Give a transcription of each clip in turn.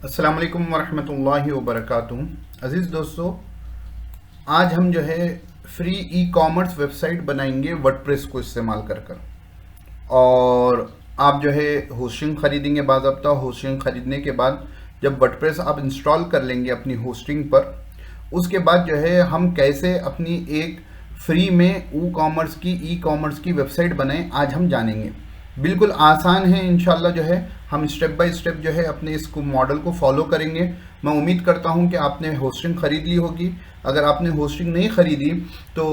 अस्सलाम वालेकुम वरहमतुल्लाहि वबरकातुहू। अज़ीज़ दोस्तों, आज हम जो है फ्री ई कॉमर्स वेबसाइट बनाएंगे वर्डप्रेस को इस्तेमाल कर कर। और आप जो है होस्टिंग ख़रीदेंगे। बाज़ाब्ता होस्टिंग ख़रीदने के बाद जब वर्डप्रेस आप इंस्टॉल कर लेंगे अपनी होस्टिंग पर, उसके बाद जो है हम कैसे अपनी एक फ्री में ई कॉमर्स की वेबसाइट बनाएं, आज हम जानेंगे। बिल्कुल आसान है, इंशाल्लाह जो है हम स्टेप बाय स्टेप जो है अपने इसको मॉडल को फॉलो करेंगे। मैं उम्मीद करता हूं कि आपने होस्टिंग ख़रीद ली होगी। अगर आपने होस्टिंग नहीं ख़रीदी तो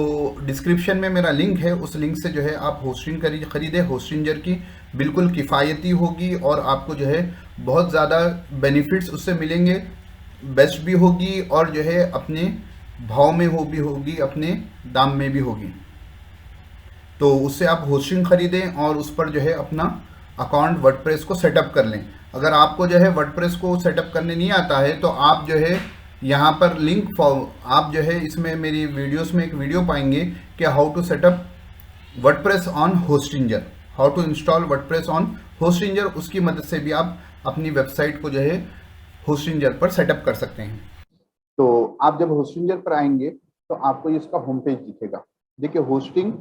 डिस्क्रिप्शन में मेरा लिंक है, उस लिंक से जो है आप होस्टिंग ख़रीदें। होस्टिंजर की बिल्कुल किफ़ायती होगी और आपको जो है बहुत ज़्यादा बेनिफिट्स उससे मिलेंगे। बेस्ट भी होगी और जो है अपने भाव में हो भी होगी, अपने दाम में भी होगी। तो उससे आप होस्टिंग खरीदें और उस पर जो है अपना अकाउंट वर्डप्रेस को सेटअप कर लें। अगर आपको जो है वर्डप्रेस को सेटअप करने नहीं आता है तो आप जो है यहाँ पर आप जो है इसमें मेरी वीडियोस में एक वीडियो पाएंगे कि how to set up WordPress on Hostinger, how to install WordPress on Hostinger. उसकी मदद से भी आप अपनी वेबसाइट को जो है होस्टिंजर पर सेटअप कर सकते हैं। तो आप जब होस्टिंजर पर आएंगे तो आपको इसका होम पेज दिखेगा। देखिए, होस्टिंग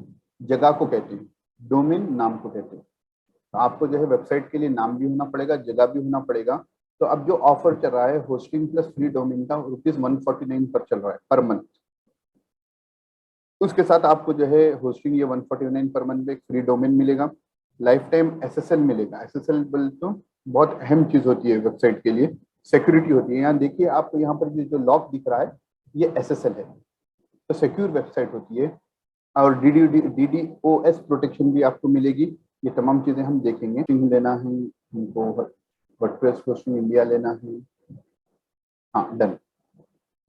जगह को कहते हैं, डोमेन नाम को कहते हैं। तो आपको जो है वेबसाइट के लिए नाम भी होना पड़ेगा, जगह भी होना पड़ेगा। तो अब जो ऑफर चल रहा है होस्टिंग प्लस फ्री डोमेन का, ₹149 पर चल रहा है पर मंथ। उसके साथ आपको जो है होस्टिंग ये 149 पर मंथ में एक फ्री डोमेन मिलेगा, लाइफ टाइम एसएसएल मिलेगा। एसएसएल बोल तो बहुत अहम चीज होती है वेबसाइट के लिए, सिक्योरिटी होती है। यहाँ देखिए, आपको यहाँ पर जो लॉक दिख रहा है ये एसएसएल है, तो सिक्योर वेबसाइट होती है। और डीडीओएस प्रोटेक्शन भी आपको मिलेगी। ये तमाम चीजें हम देखेंगे। लेना है हमको, वर्डप्रेस होस्टिंग इंडिया लेना है। हाँ, डन।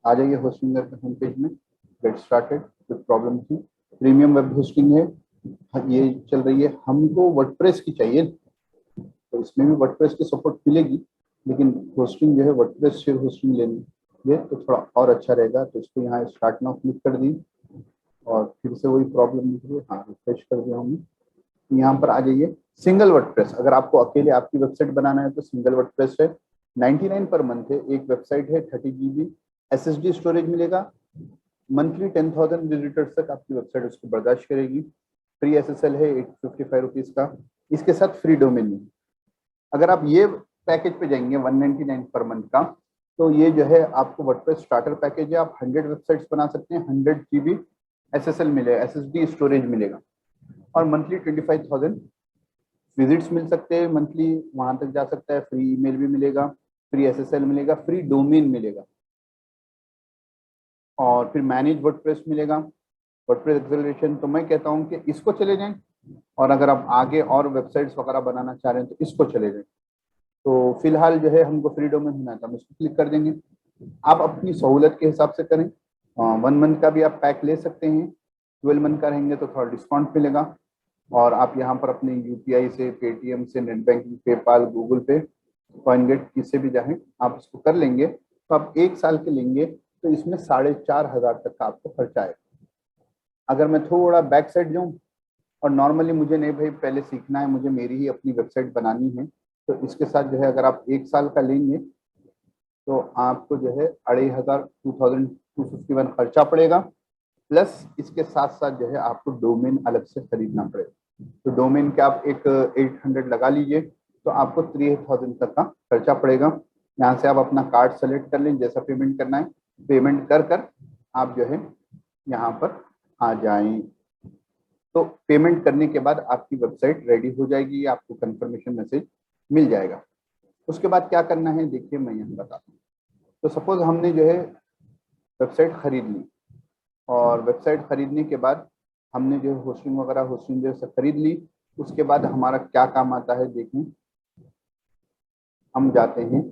आ जाइए होस्टिंग होम पेज में, गेट स्टार्टेड। कोई प्रॉब्लम थी? प्रीमियम वेब होस्टिंग है, ये चल रही है। हमको वर्डप्रेस की चाहिए, तो इसमें भी वर्डप्रेस की सपोर्ट मिलेगी, लेकिन होस्टिंग जो है वर्डप्रेस से होस्टिंग लेनी है तो थोड़ा और अच्छा रहेगा। तो इसको यहाँ स्टार्ट नाउ क्लिक कर दी और फिर से वही प्रॉब्लम दिख रही है। हाँ, रिफ्रेश कर दिया हमने। यहाँ पर आ जाइए। सिंगल वर्डप्रेस, अगर आपको अकेले आपकी वेबसाइट बनाना है तो सिंगल वर्डप्रेस है, 99 पर मंथ है। एक वेबसाइट है, 30 GB एसएसडी स्टोरेज मिलेगा। मंथली 10,000 विजिटर्स तक आपकी वेबसाइट उसको बर्दाश्त करेगी। फ्री एसएसएल है ₹855 का। इसके साथ फ्री डोमेन है। अगर आप ये पैकेज पे जाएंगे 199 पर मंथ का, तो ये जो है आपको वर्डप्रेस स्टार्टर पैकेज है। आप 100 वेबसाइट्स बना सकते हैं, 100 GB एसएसएल मिलेगा, एसएसडी स्टोरेज मिलेगा। और मंथली 25,000 विजिट्स मिल सकते हैं, मंथली वहां तक जा सकता है। फ्री ईमेल भी मिलेगा, फ्री एसएसएल मिलेगा, फ्री डोमेन मिलेगा, और फिर मैनेज वर्डप्रेस मिलेगा, वर्डप्रेस एक्सेलरेशन। तो मैं कहता हूं कि इसको चले जाएं, और अगर आप आगे और वेबसाइट्स वगैरह बनाना चाह रहे हैं तो इसको चले जाएं। तो फिलहाल जो है हमको फ्री डोमेन होना है तो हम इसको क्लिक कर देंगे। आप अपनी सहूलत के हिसाब से करें। 1 मंथ का भी आप पैक ले सकते हैं, 12 मंथ का रहेंगे तो थोड़ा डिस्काउंट मिलेगा। और आप यहाँ पर अपने यूपीआई से, पेटीएम से, नेट बैंकिंग, पेपाल, गूगल पे, कॉइनगेट, किससे भी चाहें आप इसको कर लेंगे। तो आप 1 साल के लेंगे तो इसमें 4,500 तक का आपको खर्चा आएगा। अगर मैं थोड़ा बैक साइड जाऊँ, और नॉर्मली मुझे नहीं भाई पहले सीखना है, मुझे मेरी ही अपनी वेबसाइट बनानी है, तो इसके साथ जो है अगर आप 1 साल का लेंगे तो आपको जो है 2,500 2251 खर्चा पड़ेगा। प्लस इसके साथ साथ जो है आपको डोमेन अलग से खरीदना पड़ेगा। तो डोमेन के आप एक 800 लगा लीजिए, तो आपको 3,000 तक का खर्चा पड़ेगा। यहाँ से आप अपना कार्ड सेलेक्ट कर लें, जैसा पेमेंट करना है पेमेंट कर कर आप जो है यहाँ पर आ जाएं। तो पेमेंट करने के बाद आपकी वेबसाइट रेडी हो जाएगी, आपको कंफर्मेशन मैसेज मिल जाएगा। उसके बाद क्या करना है देखिए, मैं यहाँ बताता हूँ। तो सपोज हमने जो है वेबसाइट खरीद ली, और वेबसाइट खरीदने के बाद हमने जो होस्टिंग वगैरह होस्टिंग जो से खरीद ली, उसके बाद हमारा क्या काम आता है देखें। हम जाते हैं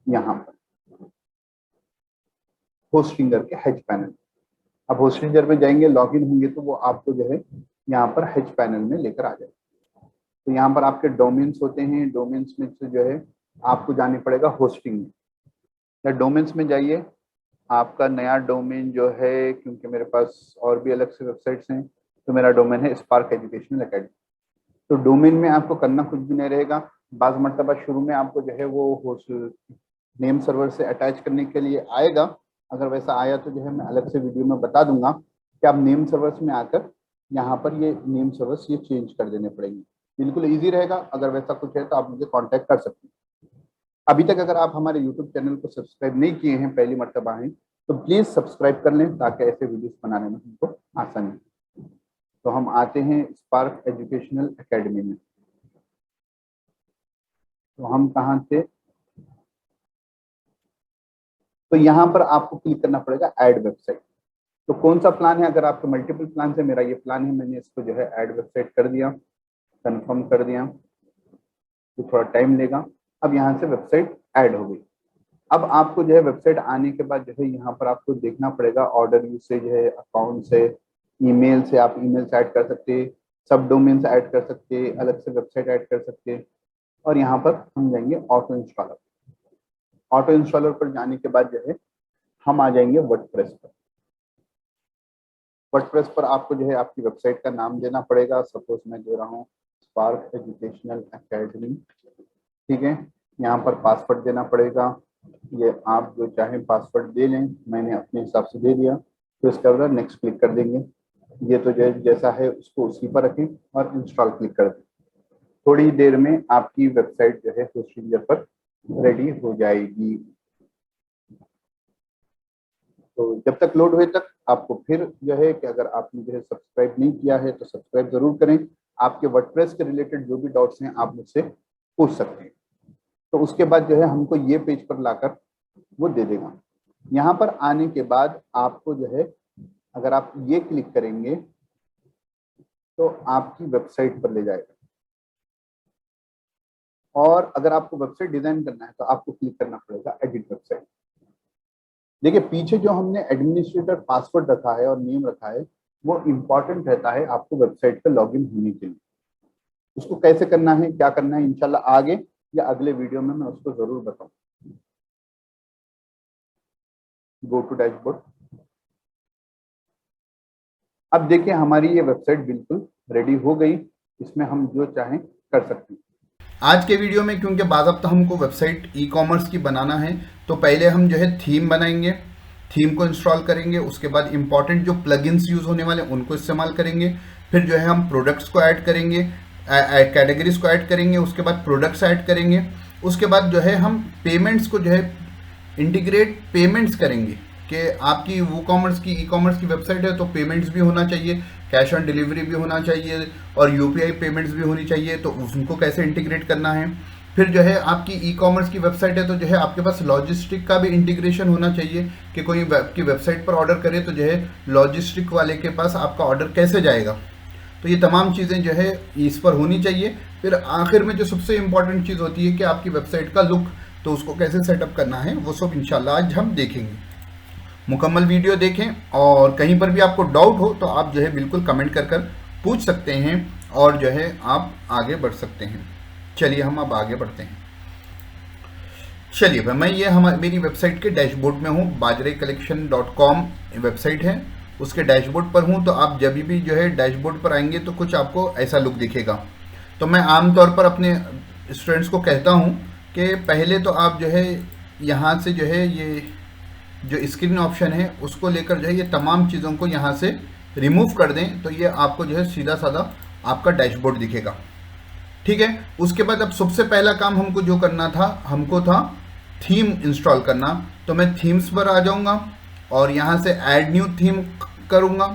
यहाँ पर होस्टिंगर के हेज पैनल। अब होस्टिंगर पे जाएंगे, लॉगिन होंगे तो वो आपको जो है यहाँ पर हेज पैनल में लेकर आ जाएगा। तो यहाँ पर आपके डोमेन्स होते हैं, डोमेन्स में से जो है आपको जाने पड़ेगा होस्टिंग में, या डोमेन्स में जाइए। आपका नया डोमेन जो है, क्योंकि मेरे पास और भी अलग से वेबसाइट्स हैं, तो मेरा डोमेन है स्पार्क एजुकेशनल अकेडमी। तो डोमेन में आपको करना कुछ भी नहीं रहेगा। बाज़ मरतबा शुरू में आपको जो है वो नेम सर्वर से अटैच करने के लिए आएगा। अगर वैसा आया तो जो है मैं अलग से वीडियो में बता दूंगा कि आप नेम सर्वर्स में आकर यहाँ पर ये नेम सर्वर्स ये चेंज कर देने पड़ेंगे। बिल्कुल ईजी रहेगा। अगर वैसा कुछ है तो आप मुझे कांटेक्ट कर सकते हैं। अभी तक अगर आप हमारे यूट्यूब चैनल को सब्सक्राइब नहीं किए हैं, पहली मर्तबा हैं, तो प्लीज़ सब्सक्राइब कर लें ताकि ऐसे वीडियोस बनाने में हमको आसानी हो। तो हम आते हैं स्पार्क एजुकेशनल एकेडमी में। तो हम कहाँ थे? तो यहाँ पर आपको क्लिक करना पड़ेगा ऐड वेबसाइट। तो कौन सा प्लान है? अगर आपके मल्टीपल प्लान है, मेरा ये प्लान है, मैंने इसको जो है ऐड वेबसाइट कर दिया, कंफर्म कर दिया। तो थोड़ा टाइम लेगा। अब यहाँ से वेबसाइट ऐड हो गई। अब आपको जो है वेबसाइट आने के बाद जो है यहाँ पर आपको देखना पड़ेगा ऑर्डर यूसेज है, अकाउंट से, ईमेल से, आप ईमेल से ऐड कर सकते हैं, सब डोमेन से ऐड कर सकते हैं, अलग से वेबसाइट ऐड कर सकते हैं। और यहाँ पर हम जाएंगे ऑटो इंस्टॉलर। ऑटो इंस्टॉलर पर जाने के बाद जो है हम आ जाएंगे वर्डप्रेस पर। वर्डप्रेस पर आपको जो है आपकी वेबसाइट का नाम देना पड़ेगा। सपोज मैं दे रहा हूँ स्पार्क एजुकेशनल एकेडमी, ठीक है। यहाँ पर पासवर्ड देना पड़ेगा। ये आप जो चाहें पासवर्ड दे लें, मैंने अपने हिसाब से दे दिया। तो इसके बाद नेक्स्ट क्लिक कर देंगे। ये तो जो जैसा है उसको उसी पर रखें और इंस्टॉल क्लिक कर दें। थोड़ी देर में आपकी वेबसाइट जो है होस्टिंग पर रेडी हो जाएगी। तो जब तक लोड हुए तक आपको फिर जो है कि अगर आपने जो है सब्सक्राइब नहीं किया है तो सब्सक्राइब जरूर करें। आपके वर्डप्रेस के रिलेटेड जो भी डाउट्स हैं आप मुझसे पूछ सकते हैं। तो उसके बाद जो है हमको ये पेज पर लाकर वो दे देगा। यहाँ पर आने के बाद आपको जो है अगर आप ये क्लिक करेंगे तो आपकी वेबसाइट पर ले जाएगा। और अगर आपको वेबसाइट डिजाइन करना है तो आपको क्लिक करना पड़ेगा एडिट वेबसाइट। देखिए पीछे जो हमने एडमिनिस्ट्रेटर पासवर्ड रखा है और नेम रखा है वो इम्पोर्टेंट रहता है आपको वेबसाइट पर लॉगिन होने के लिए। उसको कैसे करना है, क्या करना है, इंशाल्लाह आगे या अगले वीडियो में मैं उसको जरूर बताऊं। Go to dashboard. अब देखिए हमारी ये वेबसाइट बिल्कुल रेडी हो गई। इसमें हम जो चाहें कर सकते हैं। आज के वीडियो में क्योंकि बाज़ाब्ता हमको वेबसाइट ई कॉमर्स की बनाना है तो पहले हम जो है थीम बनाएंगे, थीम को इंस्टॉल करेंगे। उसके बाद इंपॉर्टेंट जो प्लगइन्स यूज़ होने वाले उनको इस्तेमाल करेंगे। फिर जो है हम प्रोडक्ट्स को ऐड करेंगे, कैटेगरीज को ऐड करेंगे। उसके बाद प्रोडक्ट्स ऐड करेंगे। उसके बाद जो है हम पेमेंट्स को जो है इंटीग्रेट पेमेंट्स करेंगे कि आपकी वो कॉमर्स की ई कॉमर्स की वेबसाइट है तो पेमेंट्स भी होना चाहिए, कैश ऑन डिलीवरी भी होना चाहिए और यूपीआई पेमेंट्स भी होनी चाहिए। तो उनको कैसे इंटीग्रेट करना है। फिर जो है आपकी ई कॉमर्स की वेबसाइट है तो जो है आपके पास लॉजिस्टिक का भी इंटीग्रेशन होना चाहिए कि कोई आपकी वेबसाइट पर ऑर्डर करे तो जो है लॉजिस्टिक वाले के पास आपका ऑर्डर कैसे जाएगा। तो ये तमाम चीज़ें जो है इस पर होनी चाहिए। फिर आखिर में जो सबसे इम्पॉर्टेंट चीज़ होती है कि आपकी वेबसाइट का लुक, तो उसको कैसे सेटअप करना है वो सब इंशाल्लाह आज हम देखेंगे। मुकम्मल वीडियो देखें और कहीं पर भी आपको डाउट हो तो आप जो है बिल्कुल कमेंट कर पूछ सकते हैं और जो है आप आगे बढ़ सकते हैं। चलिए हम अब आगे बढ़ते हैं। चलिए भाई, मैं ये मेरी वेबसाइट के डैशबोर्ड में हूँ। bajracollection.com वेबसाइट है, उसके डैशबोर्ड पर हूँ। तो आप जब भी जो है डैशबोर्ड पर आएंगे तो कुछ आपको ऐसा लुक दिखेगा। तो मैं आमतौर पर अपने स्टूडेंट्स को कहता हूँ कि पहले तो आप जो है यहाँ से जो है ये जो स्क्रीन ऑप्शन है उसको लेकर जो है ये तमाम चीज़ों को यहाँ से रिमूव कर दें तो ये आपको जो है सीधा साधा आपका डैशबोर्ड दिखेगा। ठीक है। उसके बाद अब सबसे पहला काम हमको जो करना था, हमको था थीम इंस्टॉल करना। तो मैं थीम्स पर आ जाऊँगा और यहाँ से ऐड न्यू थीम करूँगा।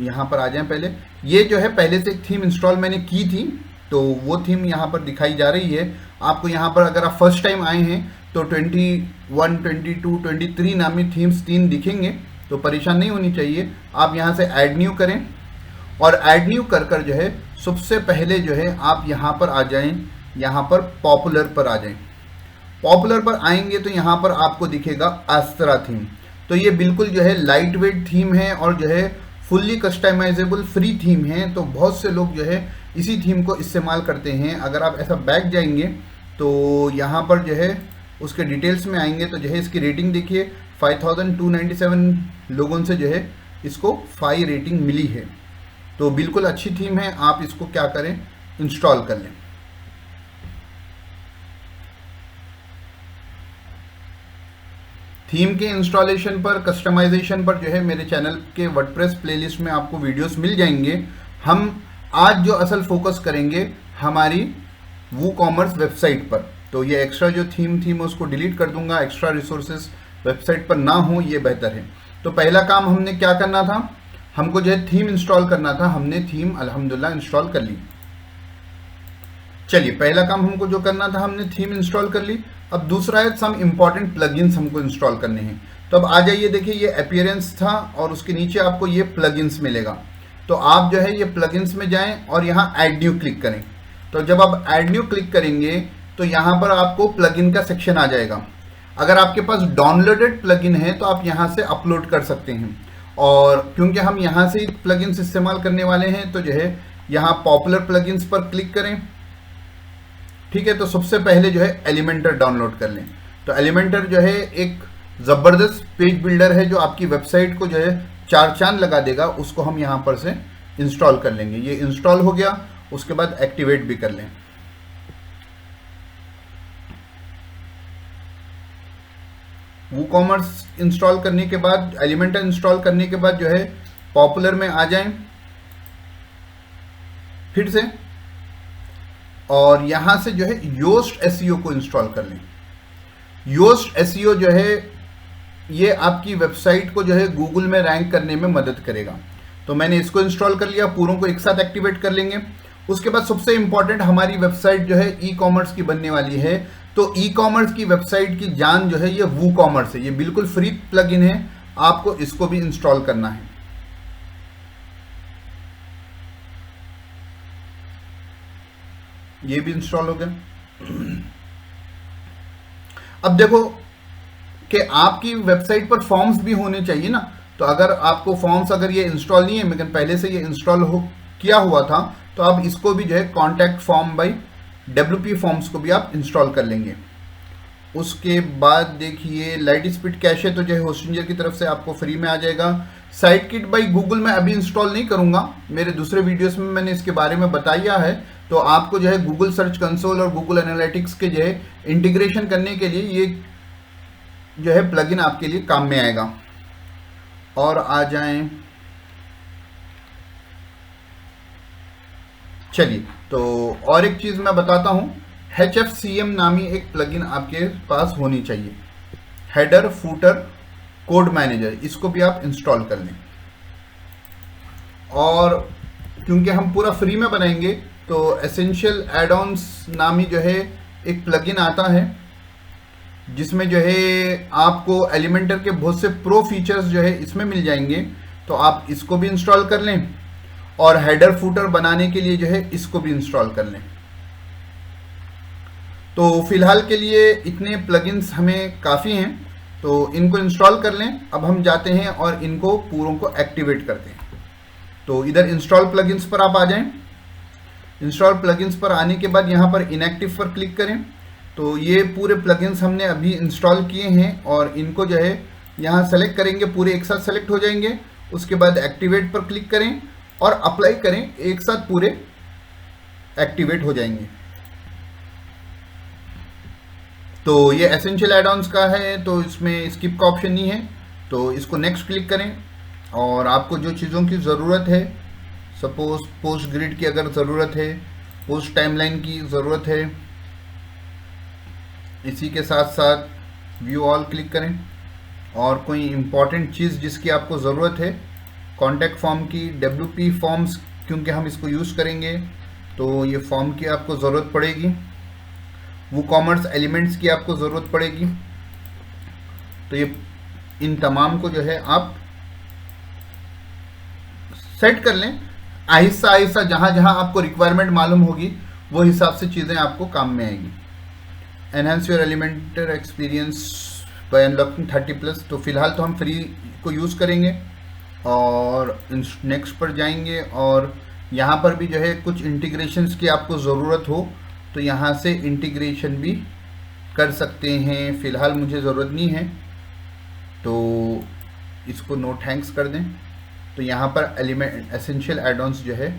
यहाँ पर आ जाएं। पहले ये जो है पहले से एक थीम इंस्टॉल मैंने की थी तो वो थीम यहाँ पर दिखाई जा रही है आपको। यहाँ पर अगर आप फर्स्ट टाइम आए हैं तो 21, 22, 23 नामी थीम्स 3 दिखेंगे। तो परेशान नहीं होनी चाहिए। आप यहाँ से ऐड न्यू करें और ऐड न्यू कर जो है सबसे पहले जो है आप यहाँ पर आ जाएं, यहाँ पर पॉपुलर पर आ जाएं। पॉपुलर पर आएंगे तो यहाँ पर आपको दिखेगा अस्त्रा थीम। तो ये बिल्कुल जो है लाइट वेट थीम है और जो है फुल्ली कस्टमाइजेबल फ्री थीम है। तो बहुत से लोग जो है इसी थीम को इस्तेमाल करते हैं। अगर आप ऐसा बैक जाएंगे तो यहाँ पर जो है उसके डिटेल्स में आएंगे तो जो है इसकी रेटिंग देखिए 5297 लोगों से जो है इसको 5 रेटिंग मिली है। तो बिल्कुल अच्छी थीम है। आप इसको क्या करें, इंस्टॉल कर लें। थीम के इंस्टॉलेशन पर, कस्टमाइजेशन पर जो है मेरे चैनल के वर्डप्रेस प्लेलिस्ट में आपको वीडियोस मिल जाएंगे। हम आज जो असल फोकस करेंगे हमारी वूकॉमर्स वेबसाइट पर। तो ये एक्स्ट्रा जो थीम थी मैं उसको डिलीट कर दूंगा, एक्स्ट्रा रिसोर्सेज वेबसाइट पर ना हो, ये बेहतर है। तो पहला काम हमने क्या करना था, हमको जो है थीम इंस्टॉल करना था। हमने थीम अल्हम्दुलिल्लाह इंस्टॉल कर ली। चलिए, पहला काम हमको जो करना था, हमने थीम इंस्टॉल कर ली। अब दूसरा है सम इंपॉर्टेंट प्लगइन्स हमको इंस्टॉल करने हैं। तो अब आ जाइए, देखिए ये अपीयरेंस था और उसके नीचे आपको ये प्लगइन्स मिलेगा। तो आप जो है ये प्लगइन्स में जाएं और यहाँ ऐड न्यू क्लिक करें। तो जब आप ऐड न्यू क्लिक करेंगे तो यहाँ पर आपको प्लगइन का सेक्शन आ जाएगा। अगर आपके पास डाउनलोडेड प्लगइन है तो आप यहाँ से अपलोड कर सकते हैं। और क्योंकि हम यहाँ से प्लगइन्स इस्तेमाल करने वाले हैं तो जो है यहाँ पॉपुलर प्लगइन्स पर क्लिक करें। ठीक है, तो सबसे पहले जो है एलिमेंटर डाउनलोड कर लें। तो एलिमेंटर जो है एक ज़बरदस्त पेज बिल्डर है जो आपकी वेबसाइट को जो है चार चांद लगा देगा। उसको हम यहाँ पर से इंस्टॉल कर लेंगे। ये इंस्टॉल हो गया, उसके बाद एक्टिवेट भी कर लें। वूकॉमर्स इंस्टॉल करने के बाद, एलिमेंटर इंस्टॉल करने के बाद जो है पॉपुलर में आ जाएं फिर से, और यहां से जो है योस्ट एसईओ को इंस्टॉल कर लें। योस्ट एसईओ जो है ये आपकी वेबसाइट को जो है गूगल में रैंक करने में मदद करेगा। तो मैंने इसको इंस्टॉल कर लिया, पूरों को एक साथ एक्टिवेट कर लेंगे। उसके बाद सबसे इंपॉर्टेंट, हमारी वेबसाइट जो है ई कॉमर्स की बनने वाली है। तो ई कॉमर्स की वेबसाइट की जान जो है ये वूकॉमर्स है। ये बिल्कुल फ्री प्लगइन है, आपको इसको भी इंस्टॉल करना है। ये भी इंस्टॉल हो गया। अब देखो कि आपकी वेबसाइट पर फॉर्म्स भी होने चाहिए ना। तो अगर आपको फॉर्म्स, अगर ये इंस्टॉल नहीं है लेकिन पहले से ये इंस्टॉल किया हुआ था, तो आप इसको भी जो है contact form by WP forms को भी आप इंस्टॉल कर लेंगे। उसके बाद देखिए लाइट स्पीड कैशे तो जो है होस्टिंजर की तरफ से आपको फ्री में आ जाएगा। साइटकिट बाय गूगल मैं अभी इंस्टॉल नहीं करूंगा, मेरे दूसरे वीडियोस में मैंने इसके बारे में बताया है। तो आपको जो है गूगल सर्च कंसोल और गूगल एनालिटिक्स के जो है इंटीग्रेशन करने के लिए ये जो है प्लगइन आपके लिए काम में आएगा। और आ जाएं, चलिए, तो और एक चीज मैं बताता हूं, HFCM नामी एक प्लगइन आपके पास होनी चाहिए, हेडर फूटर कोड मैनेजर। इसको भी आप इंस्टॉल कर लें। और क्योंकि हम पूरा फ्री में बनाएंगे तो एसेंशियल एड-ऑन्स नामी जो है एक प्लगइन आता है जिसमें जो है आपको एलिमेंटर के बहुत से प्रो फीचर्स जो है इसमें मिल जाएंगे। तो आप इसको भी इंस्टॉल कर लें और हेडर फूटर बनाने के लिए जो है इसको भी इंस्टॉल कर लें। तो फिलहाल के लिए इतने प्लगइन्स हमें काफ़ी हैं, तो इनको इंस्टॉल कर लें। अब हम जाते हैं और इनको पूरों को एक्टिवेट करते हैं। तो इधर इंस्टॉल प्लगइन्स पर आप आ जाएं। इंस्टॉल प्लगइन्स पर आने के बाद यहाँ पर इनएक्टिव पर क्लिक करें। तो ये पूरे प्लगइन्स हमने अभी इंस्टॉल किए हैं और इनको जो है यहाँ सेलेक्ट करेंगे, पूरे एक साथ सेलेक्ट हो जाएंगे। उसके बाद एक्टिवेट पर क्लिक करें और अप्लाई करें, एक साथ पूरे एक्टिवेट हो जाएंगे। तो ये एसेंशियल एड-ऑन्स का है, तो इसमें स्किप का ऑप्शन नहीं है। तो इसको नेक्स्ट क्लिक करें और आपको जो चीज़ों की ज़रूरत है, सपोज पोस्ट ग्रिड की अगर ज़रूरत है, पोस्ट टाइमलाइन की ज़रूरत है, इसी के साथ साथ व्यू ऑल क्लिक करें। और कोई इम्पॉर्टेंट चीज़ जिसकी आपको ज़रूरत है, कॉन्टैक्ट फॉर्म की, WP फॉर्म्स, क्योंकि हम इसको यूज़ करेंगे तो ये फॉर्म की आपको ज़रूरत पड़ेगी। वूकॉमर्स एलिमेंट्स की आपको ज़रूरत पड़ेगी। तो ये इन तमाम को जो है आप सेट कर लें। आहिस्ता आहिस्ता जहाँ जहाँ आपको रिक्वायरमेंट मालूम होगी वो हिसाब से चीज़ें आपको काम में आएगी। Enhance your Elementor experience by unlocking 30+। तो फिलहाल तो हम फ्री को यूज़ करेंगे और नेक्स्ट पर जाएंगे। और यहाँ पर भी जो है कुछ इंटीग्रेशंस की आपको ज़रूरत हो तो यहाँ से इंटीग्रेशन भी कर सकते हैं। फ़िलहाल मुझे ज़रूरत नहीं है तो इसको नो थैंक्स कर दें। तो यहाँ पर एलिमेंट एसेंशियल एड-ऑन्स जो है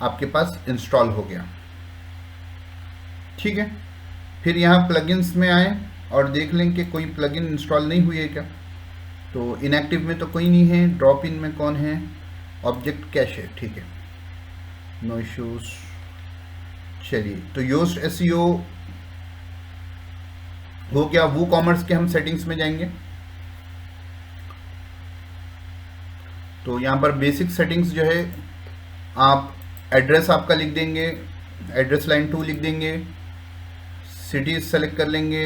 आपके पास इंस्टॉल हो गया। ठीक है, फिर यहाँ प्लगइन्स में आए और देख लें कि कोई प्लगइन इंस्टॉल नहीं हुई है क्या। तो इनएक्टिव में तो कोई नहीं है, ड्रॉप इन में कौन है, ऑब्जेक्ट कैश है, ठीक है, नो इश्यूज। चलिए, तो योस्ट एसईओ हो गया। वो कॉमर्स के हम सेटिंग्स में जाएंगे। तो यहाँ पर बेसिक सेटिंग्स जो है, आप एड्रेस आपका लिख देंगे, एड्रेस लाइन 2 लिख देंगे, सिटीज सेलेक्ट कर लेंगे,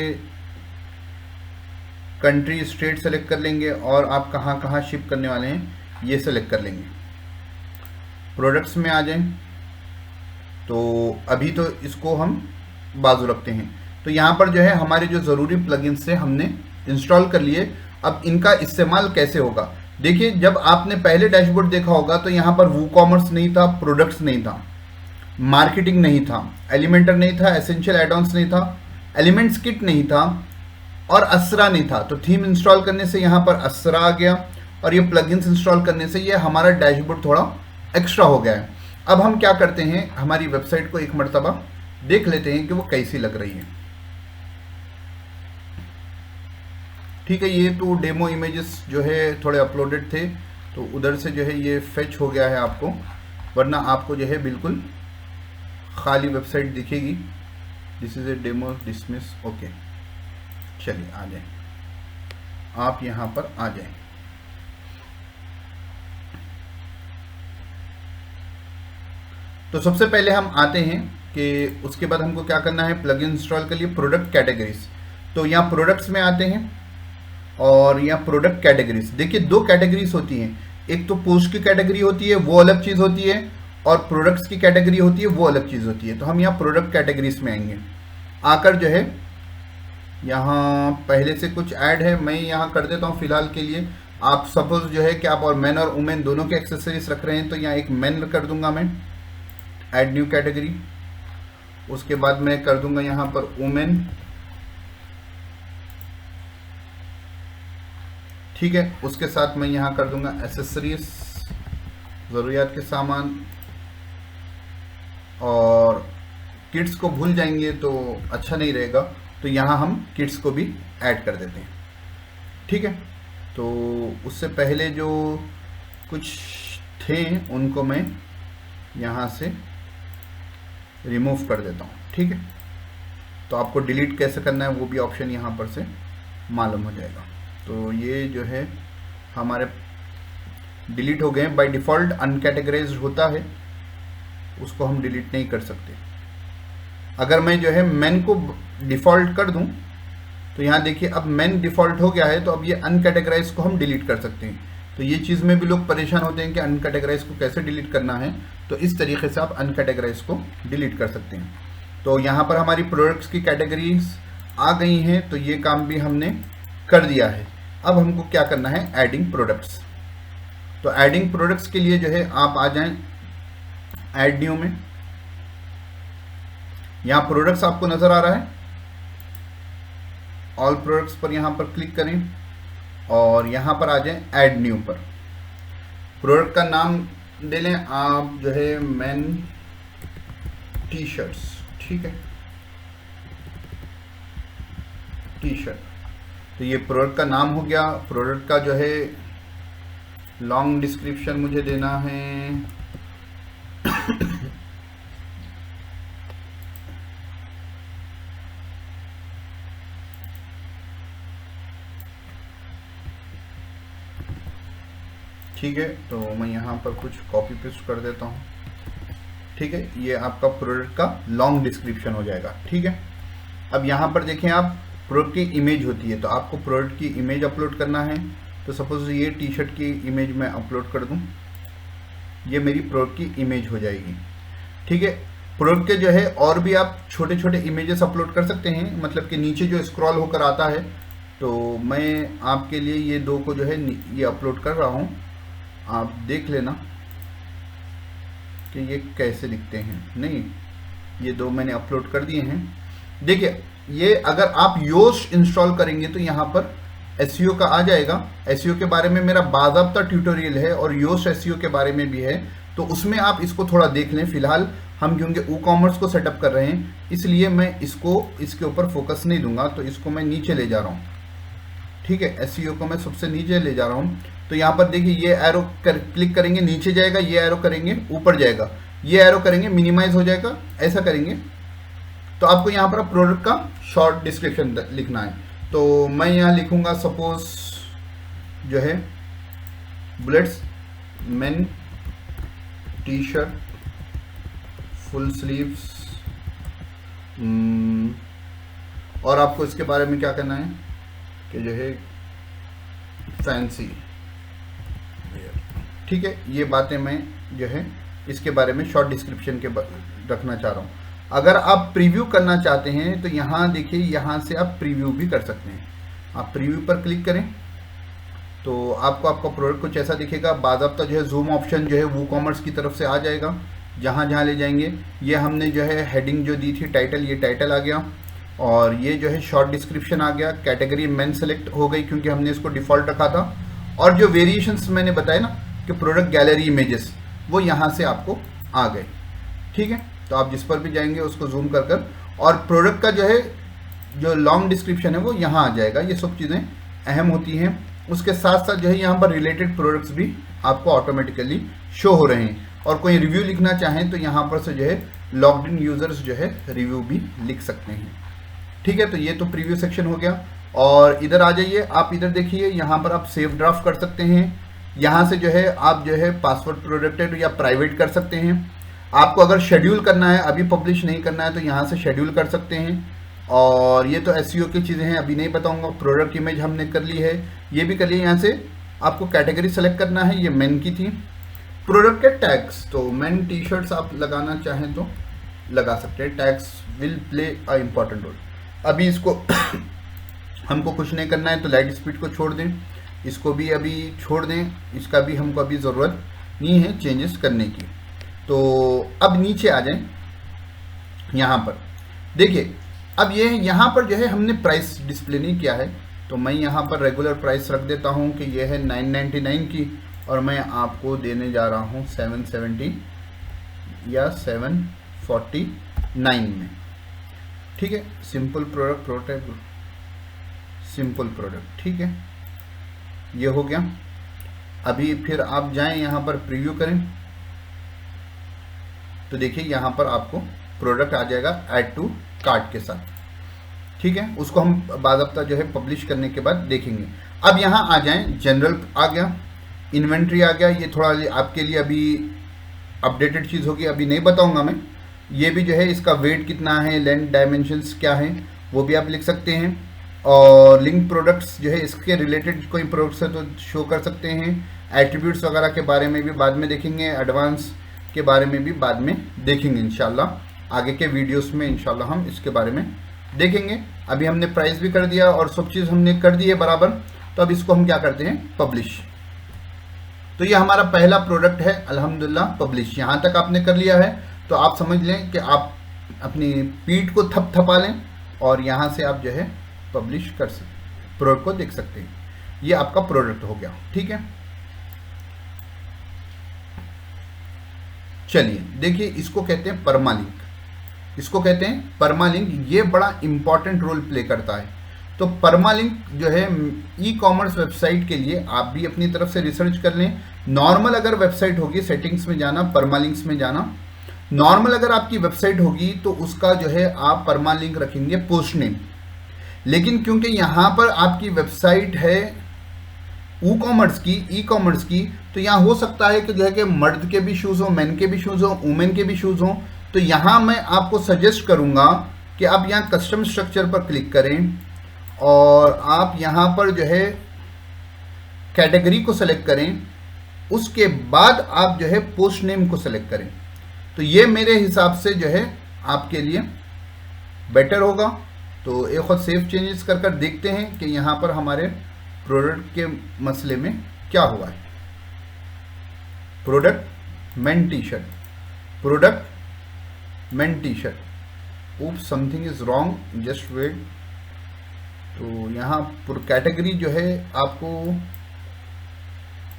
कंट्री स्टेट सेलेक्ट कर लेंगे, और आप कहाँ कहाँ शिप करने वाले हैं ये सेलेक्ट कर लेंगे। प्रोडक्ट्स में आ जाएं, तो अभी तो इसको हम बाजू रखते हैं। तो यहाँ पर जो है हमारे जो ज़रूरी प्लगइन्स से हमने इंस्टॉल कर लिए। अब इनका इस्तेमाल कैसे होगा, देखिए, जब आपने पहले डैशबोर्ड देखा होगा तो यहाँ पर वूकॉमर्स नहीं था, प्रोडक्ट्स नहीं था, मार्केटिंग नहीं था, एलिमेंटर नहीं था, एसेंशियल एड-ऑन्स नहीं था, एलिमेंट्स किट नहीं था, और असरा नहीं था। तो थीम इंस्टॉल करने से यहाँ पर असरा आ गया, और ये प्लगइन्स इंस्टॉल करने से ये हमारा डैशबोर्ड थोड़ा एक्स्ट्रा हो गया है। अब हम क्या करते हैं, हमारी वेबसाइट को एक मरतबा देख लेते हैं कि वो कैसी लग रही है। ठीक है, ये तो डेमो इमेजेस जो है थोड़े अपलोडेड थे, तो उधर से जो है ये फेच हो गया है आपको, वरना आपको जो है बिल्कुल खाली वेबसाइट दिखेगी। This is a demo dismiss, okay. चलिए आ जाए, आप यहाँ पर आ जाए। तो सबसे पहले हम आते हैं कि उसके बाद हमको क्या करना है, प्लगइन इंस्टॉल के लिए प्रोडक्ट कैटेगरीज। तो यहाँ प्रोडक्ट्स में आते हैं, और यहाँ प्रोडक्ट कैटेगरीज। देखिए, 2 कैटेगरीज होती हैं, एक तो पोस्ट की कैटेगरी होती है, वो अलग चीज़ होती है, और प्रोडक्ट्स की कैटेगरी होती है, वो अलग चीज़ होती है। तो हम यहाँ प्रोडक्ट कैटेगरीज में आएंगे। आकर जो है यहाँ पहले से कुछ ऐड है, मैं यहाँ कर देता हूँ फिलहाल के लिए। आप सपोज जो है कि आप और मैन और वुमेन दोनों के एक्सेसरीज रख रहे हैं, तो यहाँ एक मैन कर दूंगा मैं, ऐड न्यू कैटेगरी। उसके बाद मैं कर दूंगा यहाँ पर वुमेन, ठीक है। उसके साथ मैं यहाँ कर दूंगा एसेसरीज, ज़रूरियात के सामान, और किड्स को भूल जाएंगे तो अच्छा नहीं रहेगा, तो यहाँ हम किड्स को भी ऐड कर देते हैं, ठीक है। तो उससे पहले जो कुछ थे उनको मैं यहाँ से रिमूव कर देता हूँ, ठीक है। तो आपको डिलीट कैसे करना है वो भी ऑप्शन यहाँ पर से मालूम हो जाएगा। तो ये जो है हमारे डिलीट हो गए। बाय डिफ़ॉल्ट अनकैटेगराइज्ड होता है, उसको हम डिलीट नहीं कर सकते। अगर मैं जो है मेन को डिफ़ॉल्ट कर दूं, तो यहाँ देखिए अब मेन डिफ़ॉल्ट हो गया है, तो अब ये अनकैटेगराइज को हम डिलीट कर सकते हैं। तो ये चीज़ में भी लोग परेशान होते हैं कि अनकैटेगराइज को कैसे डिलीट करना है, तो इस तरीके से आप अनकैटेगराइज को डिलीट कर सकते हैं। तो यहाँ पर हमारी प्रोडक्ट्स की कैटेगरीज आ गई हैं, तो ये काम भी हमने कर दिया है। अब हमको क्या करना है, एडिंग प्रोडक्ट्स। तो एडिंग प्रोडक्ट्स के लिए जो है आप आ जाएं ऐड न्यू में। यहाँ प्रोडक्ट्स आपको नजर आ रहा है, ऑल प्रोडक्ट्स पर यहाँ पर क्लिक करें, और यहाँ पर आ जाएं ऐड न्यू पर। प्रोडक्ट का नाम दे लें आप जो है मेन टी शर्ट्स, ठीक है, टी शर्ट। तो ये प्रोडक्ट का नाम हो गया। प्रोडक्ट का जो है लॉन्ग डिस्क्रिप्शन मुझे देना है ठीक है। तो मैं यहाँ पर कुछ कॉपी पेस्ट कर देता हूँ, ठीक है। ये आपका प्रोडक्ट का लॉन्ग डिस्क्रिप्शन हो जाएगा, ठीक है। अब यहाँ पर देखें आप, प्रोडक्ट की इमेज होती है, तो आपको प्रोडक्ट की इमेज अपलोड करना है। तो सपोज ये टी शर्ट की इमेज मैं अपलोड कर दूं, ये मेरी प्रोडक्ट की इमेज हो जाएगी, ठीक है। प्रोडक्ट के जो है और भी आप छोटे छोटे इमेजेस अपलोड कर सकते हैं, मतलब कि नीचे जो स्क्रॉल होकर आता है। तो मैं आपके लिए ये 2 को जो है ये अपलोड कर रहा हूँ, आप देख लेना कि ये कैसे दिखते हैं। नहीं, ये 2 मैंने अपलोड कर दिए हैं। देखिए, ये अगर आप योस्ट इंस्टॉल करेंगे तो यहाँ पर एसईओ का आ जाएगा। एसईओ के बारे में मेरा बाज़ाब्ता ट्यूटोरियल है, और योस्ट एसईओ के बारे में भी है, तो उसमें आप इसको थोड़ा देख लें। फिलहाल हम क्योंकि ई कॉमर्स को सेटअप कर रहे हैं, इसलिए मैं इसके ऊपर फोकस नहीं दूंगा। तो इसको मैं नीचे ले जा रहा हूँ, ठीक है, एसईओ को मैं सबसे नीचे ले जा रहा हूँ। तो यहाँ पर देखिए ये एरो क्लिक करेंगे नीचे जाएगा, ये एरो करेंगे ऊपर जाएगा, ये एरो करेंगे मिनिमाइज हो जाएगा, ऐसा करेंगे। तो आपको यहाँ पर प्रोडक्ट का शॉर्ट डिस्क्रिप्शन लिखना है। तो मैं यहाँ लिखूंगा सपोज जो है bullets main T shirt full sleeves, और आपको इसके बारे में क्या करना है कि जो है फैंसी, ठीक है। ये बातें मैं जो है इसके बारे में शॉर्ट डिस्क्रिप्शन के रखना चाह रहा हूँ। अगर आप प्रीव्यू करना चाहते हैं तो यहाँ देखिए, यहाँ से आप प्रीव्यू भी कर सकते हैं। आप प्रीव्यू पर क्लिक करें तो आपको आपका प्रोडक्ट कुछ ऐसा दिखेगा। बाज़ाब्ता जो है जूम ऑप्शन जो है वो कॉमर्स की तरफ से आ जाएगा, जहाँ जहाँ ले जाएंगे। ये हमने जो है हेडिंग जो दी थी टाइटल, ये टाइटल आ गया, और ये जो है शॉर्ट डिस्क्रिप्शन आ गया। कैटेगरी मेन सेलेक्ट हो गई क्योंकि हमने इसको डिफ़ॉल्ट रखा था, और जो वेरिएशंस मैंने बताया ना कि प्रोडक्ट गैलरी इमेजेस, वो यहाँ से आपको आ गए, ठीक है। तो आप जिस पर भी जाएंगे उसको जूम कर कर, और प्रोडक्ट का जो है जो लॉन्ग डिस्क्रिप्शन है वो यहाँ आ जाएगा। ये सब चीज़ें अहम होती हैं। उसके साथ साथ जो है यहाँ पर रिलेटेड प्रोडक्ट्स भी आपको ऑटोमेटिकली शो हो रहे हैं, और कोई रिव्यू लिखना चाहें तो यहाँ पर से जो है लॉग्ड इन यूजर्स जो है रिव्यू भी लिख सकते हैं, ठीक है। तो ये तो प्रीव्यू सेक्शन हो गया। और इधर आ जाइए, आप इधर देखिए, यहाँ पर आप सेव ड्राफ्ट कर सकते हैं। यहाँ से जो है आप जो है पासवर्ड प्रोटेक्टेड या प्राइवेट कर सकते हैं। आपको अगर शेड्यूल करना है, अभी पब्लिश नहीं करना है, तो यहाँ से शेड्यूल कर सकते हैं। और ये तो एसईओ की चीज़ें हैं, अभी नहीं बताऊंगा। प्रोडक्ट इमेज हमने कर ली है, ये भी कर ली है। यहाँ से आपको कैटेगरी सेलेक्ट करना है, ये मेन की थी। प्रोडक्ट के टैग्स, तो मेन टी शर्ट्स आप लगाना चाहें तो लगा सकते हैं। Tags will play a important role. अभी इसको हमको कुछ नहीं करना है, तो लाइट स्पीड को छोड़ दें, इसको भी अभी छोड़ दें, इसका भी हमको अभी ज़रूरत नहीं है चेंजेस करने की। तो अब नीचे आ जाएं, यहाँ पर देखिए, अब ये यहाँ पर जो है हमने प्राइस डिस्प्ले नहीं किया है, तो मैं यहाँ पर रेगुलर प्राइस रख देता हूँ कि ये है 999 की, और मैं आपको देने जा रहा हूँ 770 या 749 में, ठीक है। Simple product, prototype simple product, ठीक है, ये हो गया। अभी फिर आप जाएं यहाँ पर प्रीव्यू करें, तो देखिए यहाँ पर आपको प्रोडक्ट आ जाएगा ऐड टू कार्ट के साथ, ठीक है। उसको हम बाज़ाब्ता जो है पब्लिश करने के बाद देखेंगे। अब यहाँ आ जाएं, जनरल आ गया, इन्वेंट्री आ गया। ये थोड़ा आपके लिए अभी अपडेटेड चीज़ होगी, अभी नहीं बताऊंगा मैं। ये भी जो है इसका वेट कितना है, लेंथ डायमेंशंस क्या है, वो भी आप लिख सकते हैं। और लिंक प्रोडक्ट्स जो है इसके रिलेटेड कोई प्रोडक्ट्स है तो शो कर सकते हैं। एट्रीब्यूट्स वगैरह के बारे में भी बाद में देखेंगे, एडवांस के बारे में भी बाद में देखेंगे इंशाल्लाह। आगे के वीडियोस में इंशाल्लाह हम इसके बारे में देखेंगे। अभी हमने प्राइस भी कर दिया और सब चीज़ हमने कर दी है बराबर। तो अब इसको हम क्या करते हैं, पब्लिश। तो ये हमारा पहला प्रोडक्ट है अल्हम्दुलिल्लाह पब्लिश। यहाँ तक आपने कर लिया है तो आप समझ लें कि आप अपनी पीठ को थपथपा लें और यहाँ से आप जो है पब्लिश कर सकते, प्रोडक्ट को देख सकते हैं। ये आपका प्रोडक्ट हो गया, ठीक है। चलिए देखिए, इसको कहते हैं परमालिंक, इसको कहते हैं परमालिंक। ये बड़ा इंपॉर्टेंट रोल प्ले करता है। तो परमालिंक जो है ई कॉमर्स वेबसाइट के लिए आप भी अपनी तरफ से रिसर्च कर लें। नॉर्मल अगर वेबसाइट होगी, सेटिंग्स में जाना, परमालिंक्स में जाना। नॉर्मल अगर आपकी वेबसाइट होगी तो उसका जो है आप परमालिंक रखेंगे पोस्ट नेम। लेकिन क्योंकि यहाँ पर आपकी वेबसाइट है ई कॉमर्स की, तो यहाँ हो सकता है कि जो है कि मर्द के भी शूज़ हो, मैन के भी शूज़ हो, वुमेन के भी शूज़ हो। तो यहाँ मैं आपको सजेस्ट करूँगा कि आप यहाँ कस्टम स्ट्रक्चर पर क्लिक करें और आप यहाँ पर जो है कैटेगरी को सेलेक्ट करें। उसके बाद आप जो है पोस्ट नेम को सेलेक्ट करें। तो ये मेरे हिसाब से जो है आपके लिए बेटर होगा। तो एक और सेव चेंजेस कर कर देखते हैं कि यहाँ पर हमारे प्रोडक्ट के मसले में क्या हुआ है। Product men T shirt, product men T shirt, oops something is wrong, just wait. तो यहाँ कैटेगरी जो है आपको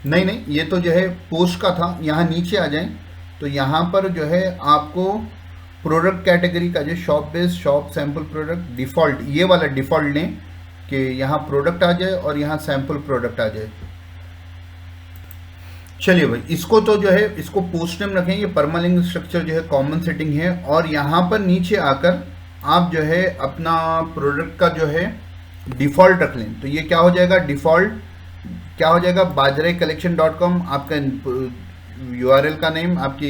नहीं, ये तो जो है पोस्ट का था। यहाँ नीचे आ जाएं तो यहाँ पर जो है आपको प्रोडक्ट कैटेगरी का जो shop based shop sample product default, ये वाला डिफ़ॉल्ट लें कि यहाँ प्रोडक्ट आ जाए और यहाँ सैम्पल प्रोडक्ट आ जाए। चलिए भाई, इसको तो जो है इसको पोस्ट नेम रखें, ये परमालिंक स्ट्रक्चर जो है कॉमन सेटिंग है। और यहाँ पर नीचे आकर आप जो है अपना प्रोडक्ट का जो है डिफ़ॉल्ट रख लें। तो ये क्या हो जाएगा, डिफ़ॉल्ट क्या हो जाएगा, bajracollection.com आपका URL का नेम, आपकी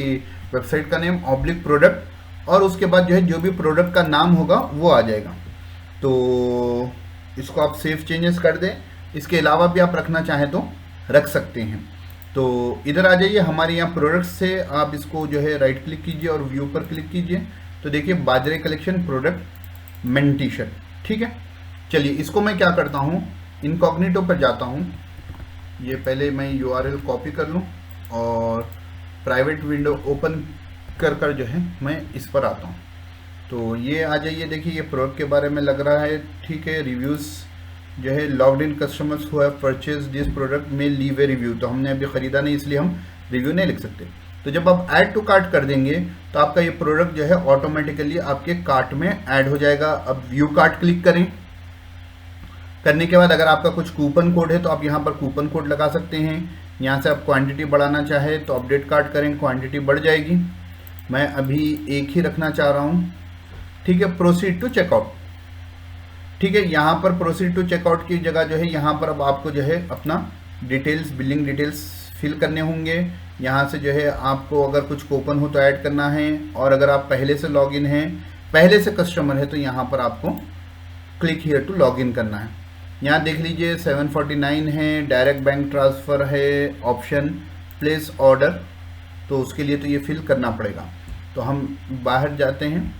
वेबसाइट का नेम ऑब्लिक प्रोडक्ट, और उसके बाद जो है जो भी प्रोडक्ट का नाम होगा वो आ जाएगा। तो इसको आप सेव चेंजेस कर दें। इसके अलावा भी आप रखना चाहें तो रख सकते हैं। तो इधर आ जाइए, हमारे यहाँ प्रोडक्ट्स से आप इसको जो है राइट क्लिक कीजिए और व्यू पर क्लिक कीजिए। तो देखिए बाजरे collection product men T shirt, ठीक है। चलिए इसको मैं क्या करता हूँ, इनकॉग्निटो पर जाता हूँ। ये पहले मैं URL कॉपी कर लूँ और प्राइवेट विंडो ओपन कर जो है मैं इस पर आता हूँ। तो ये आ जाइए, देखिए ये प्रोडक्ट के बारे में लग रहा है, ठीक है। रिव्यूज़ जो है logged in customers who have purchase this product में लीव ए रिव्यू। तो हमने अभी ख़रीदा नहीं इसलिए हम रिव्यू नहीं लिख सकते। तो जब आप ऐड टू कार्ट कर देंगे तो आपका ये प्रोडक्ट जो है ऑटोमेटिकली आपके कार्ट में ऐड हो जाएगा। अब व्यू कार्ट क्लिक करें। करने के बाद अगर आपका कुछ कूपन कोड है तो आप यहाँ पर कूपन कोड लगा सकते हैं। यहाँ से आप क्वांटिटी बढ़ाना चाहे तो अपडेट कार्ट करें, क्वांटिटी बढ़ जाएगी। मैं अभी एक ही रखना चाह रहा हूँ, ठीक है। प्रोसीड टू चेकआउट, ठीक है। यहाँ पर प्रोसीड टू चेकआउट की जगह जो है यहाँ पर अब आपको जो है अपना डिटेल्स, बिलिंग डिटेल्स फिल करने होंगे। यहाँ से जो है आपको अगर कुछ कूपन हो तो ऐड करना है, और अगर आप पहले से लॉगिन हैं, पहले से कस्टमर है, तो यहाँ पर आपको क्लिक हियर टू लॉगिन करना है। यहाँ देख लीजिए 749 है, डायरेक्ट बैंक ट्रांसफ़र है, ऑप्शन प्लेस ऑर्डर, तो उसके लिए तो ये फिल करना पड़ेगा। तो हम बाहर जाते हैं,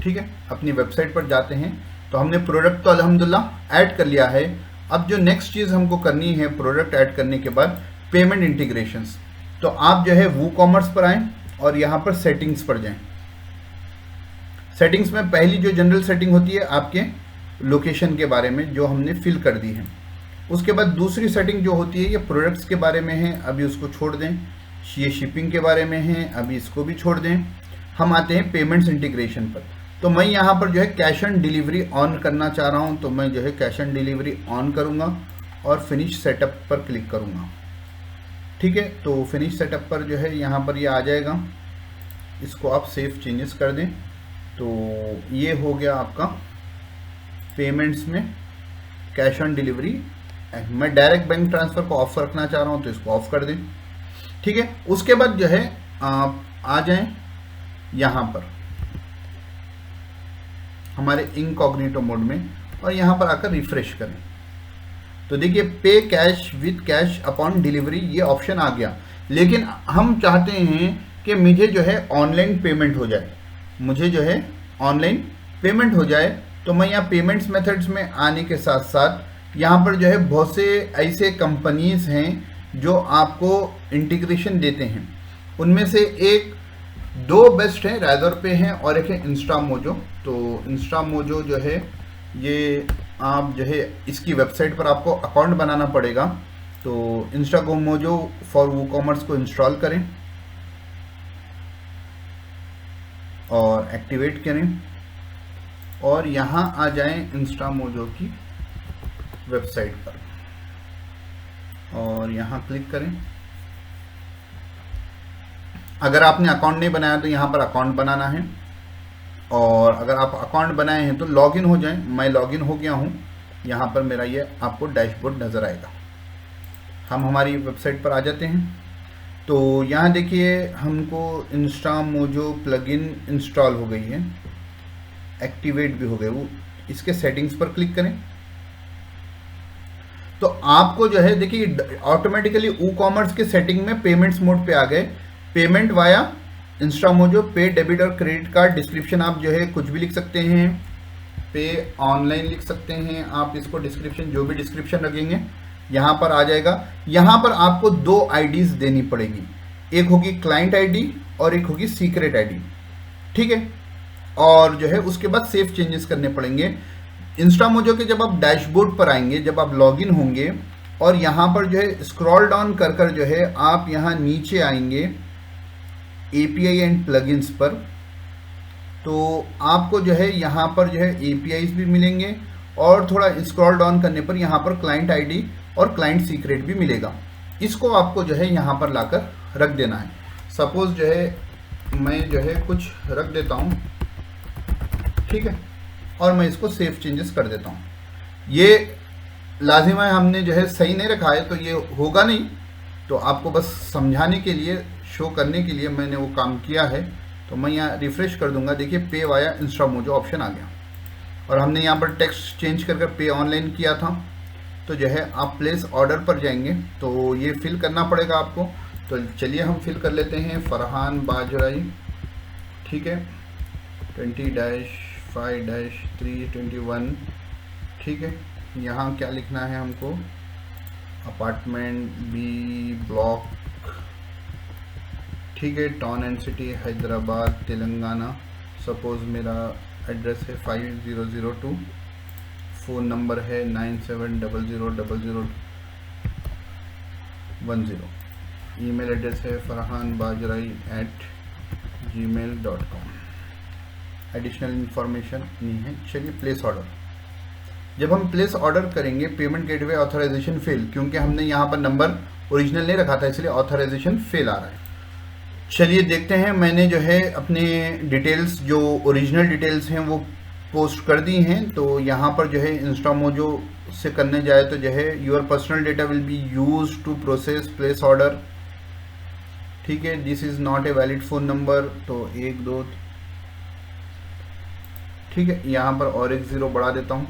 ठीक है, अपनी वेबसाइट पर जाते हैं। तो हमने प्रोडक्ट तो अल्हम्दुलिल्लाह ऐड कर लिया है। अब जो नेक्स्ट चीज़ हमको करनी है प्रोडक्ट ऐड करने के बाद, पेमेंट इंटीग्रेशंस। तो आप जो है वूकॉमर्स पर आएँ और यहाँ पर सेटिंग्स पर जाएं। सेटिंग्स में पहली जो जनरल सेटिंग होती है आपके लोकेशन के बारे में, जो हमने फिल कर दी है। उसके बाद दूसरी सेटिंग जो होती है ये प्रोडक्ट्स के बारे में है, अभी उसको छोड़ दें। ये शिपिंग के बारे में है, अभी इसको भी छोड़ दें। हम आते हैं पेमेंट्स इंटीग्रेशन पर। तो मैं यहाँ पर जो है कैश ऑन डिलीवरी ऑन करना चाह रहा हूँ, तो मैं जो है कैश ऑन डिलीवरी ऑन करूँगा और फिनिश सेटअप पर क्लिक करूँगा, ठीक है। तो फिनिश सेटअप पर जो है यहाँ पर ये आ जाएगा। इसको आप सेव चेंजेस कर दें। तो ये हो गया आपका पेमेंट्स में कैश ऑन डिलीवरी। मैं डायरेक्ट बैंक ट्रांसफ़र को ऑफ रखना चाह रहा हूँ, तो इसको ऑफ कर दें, ठीक है। उसके बाद जो है आप आ जाएं यहाँ पर हमारे इनकॉग्निटो मोड में, और यहाँ पर आकर रिफ्रेश करें। तो देखिए पे cash with cash upon delivery ये ऑप्शन आ गया। लेकिन हम चाहते हैं कि मुझे जो है ऑनलाइन पेमेंट हो जाए, मुझे जो है ऑनलाइन पेमेंट हो जाए। तो मैं यहाँ पेमेंट्स मेथड्स में आने के साथ साथ यहाँ पर जो है बहुत से ऐसे कंपनीज़ हैं जो आपको इंटीग्रेशन देते हैं। उनमें से एक दो बेस्ट हैं, राइजर पे हैं, और एक है इंस्टामोजो। तो इंस्टामोजो जो है ये आप जो है इसकी वेबसाइट पर आपको अकाउंट बनाना पड़ेगा। तो इंस्टामोजो फॉर वूकॉमर्स को इंस्टॉल करें और एक्टिवेट करें, और यहाँ आ जाएं इंस्टामोजो की वेबसाइट पर और यहाँ क्लिक करें। अगर आपने अकाउंट नहीं बनाया तो यहाँ पर अकाउंट बनाना है, और अगर आप अकाउंट बनाए हैं तो लॉगिन हो जाएं। मैं लॉगिन हो गया हूँ। यहाँ पर मेरा ये आपको डैशबोर्ड नज़र आएगा। हम हमारी वेबसाइट पर आ जाते हैं। तो यहाँ देखिए हमको इंस्टामोजो प्लगइन इंस्टॉल हो गई है, एक्टिवेट भी हो गए वो। इसके सेटिंग्स पर क्लिक करें तो आपको जो है देखिए ऑटोमेटिकली वूकॉमर्स के सेटिंग में पेमेंट्स मोड पे आ गए। पेमेंट वाया इंस्टामोजो, पे डेबिट और क्रेडिट कार्ड। डिस्क्रिप्शन आप जो है कुछ भी लिख सकते हैं, पे ऑनलाइन लिख सकते हैं आप। इसको डिस्क्रिप्शन जो भी डिस्क्रिप्शन रखेंगे यहाँ पर आ जाएगा। यहाँ पर आपको दो आईडीज देनी पड़ेगी, एक होगी क्लाइंट आईडी और एक होगी सीक्रेट आईडी, ठीक है। और जो है उसके बाद सेव चेंजेस करने पड़ेंगे। इंस्टामोजो के जब आप डैशबोर्ड पर आएंगे, जब आप लॉगिन होंगे, और यहाँ पर जो है स्क्रॉल डाउन कर जो है आप यहाँ नीचे आएंगे, API एंड प्लगइन्स पर। तो आपको जो है यहाँ पर जो है APIs भी मिलेंगे और थोड़ा स्क्रॉल डाउन करने पर यहाँ पर क्लाइंट आईडी और क्लाइंट सीक्रेट भी मिलेगा। इसको आपको जो है यहाँ पर लाकर रख देना है। सपोज जो है मैं जो है कुछ रख देता हूँ, ठीक है, और मैं इसको सेव चेंजेस कर देता हूँ। ये लाजिम है, हमने जो है सही नहीं रखा है तो ये होगा नहीं, तो आपको बस समझाने के लिए, शो करने के लिए मैंने वो काम किया है। तो मैं यहाँ रिफ्रेश कर दूंगा, देखिए पे वाया इंस्टामोजो ऑप्शन आ गया और हमने यहाँ पर टेक्स्ट चेंज कर पे ऑनलाइन किया था। तो जो है आप प्लेस ऑर्डर पर जाएंगे तो ये फिल करना पड़ेगा आपको। तो चलिए हम फिल कर लेते हैं, फरहान बाजराई, ठीक है, 20-5-321, ठीक है। यहाँ क्या लिखना है हमको, अपार्टमेंट बी ब्लॉक, ठीक है, town and city Hyderabad Telangana. Suppose मेरा एड्रेस है 5002, फ़ोन नंबर है 97000010, ईमेल एड्रेस है farhanbajrai@gmail.com। एडिशनल इन्फॉर्मेशन नहीं है। चलिए प्लेस ऑर्डर। जब हम प्लेस ऑर्डर करेंगे, पेमेंट गेटवे ऑथराइजेशन फेल, क्योंकि हमने यहाँ पर नंबर ओरिजिनल नहीं रखा था इसलिए ऑथराइजेशन फेल आ रहा है। चलिए देखते हैं, मैंने जो है अपने डिटेल्स, जो ओरिजिनल डिटेल्स हैं वो पोस्ट कर दी हैं। तो यहाँ पर जो है इंस्टामोजो से करने जाए तो जो है your personal data will be use to process place order, ठीक है, this is not a valid phone number, तो 1 2, ठीक है, यहाँ पर और एक 0 बढ़ा देता हूँ।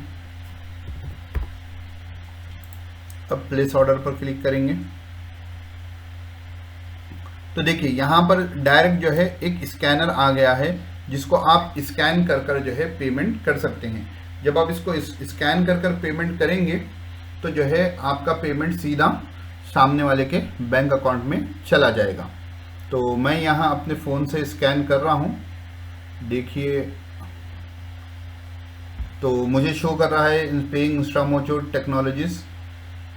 अब प्लेस ऑर्डर पर क्लिक करेंगे तो देखिए यहाँ पर डायरेक्ट जो है एक स्कैनर आ गया है, जिसको आप स्कैन कर जो है पेमेंट कर सकते हैं। जब आप इसको स्कैन कर पेमेंट करेंगे तो जो है आपका पेमेंट सीधा सामने वाले के बैंक अकाउंट में चला जाएगा। तो मैं यहाँ अपने फ़ोन से स्कैन कर रहा हूँ, देखिए, तो मुझे शो कर रहा है पेइंग इंस्टामोजो टेक्नोलॉजीज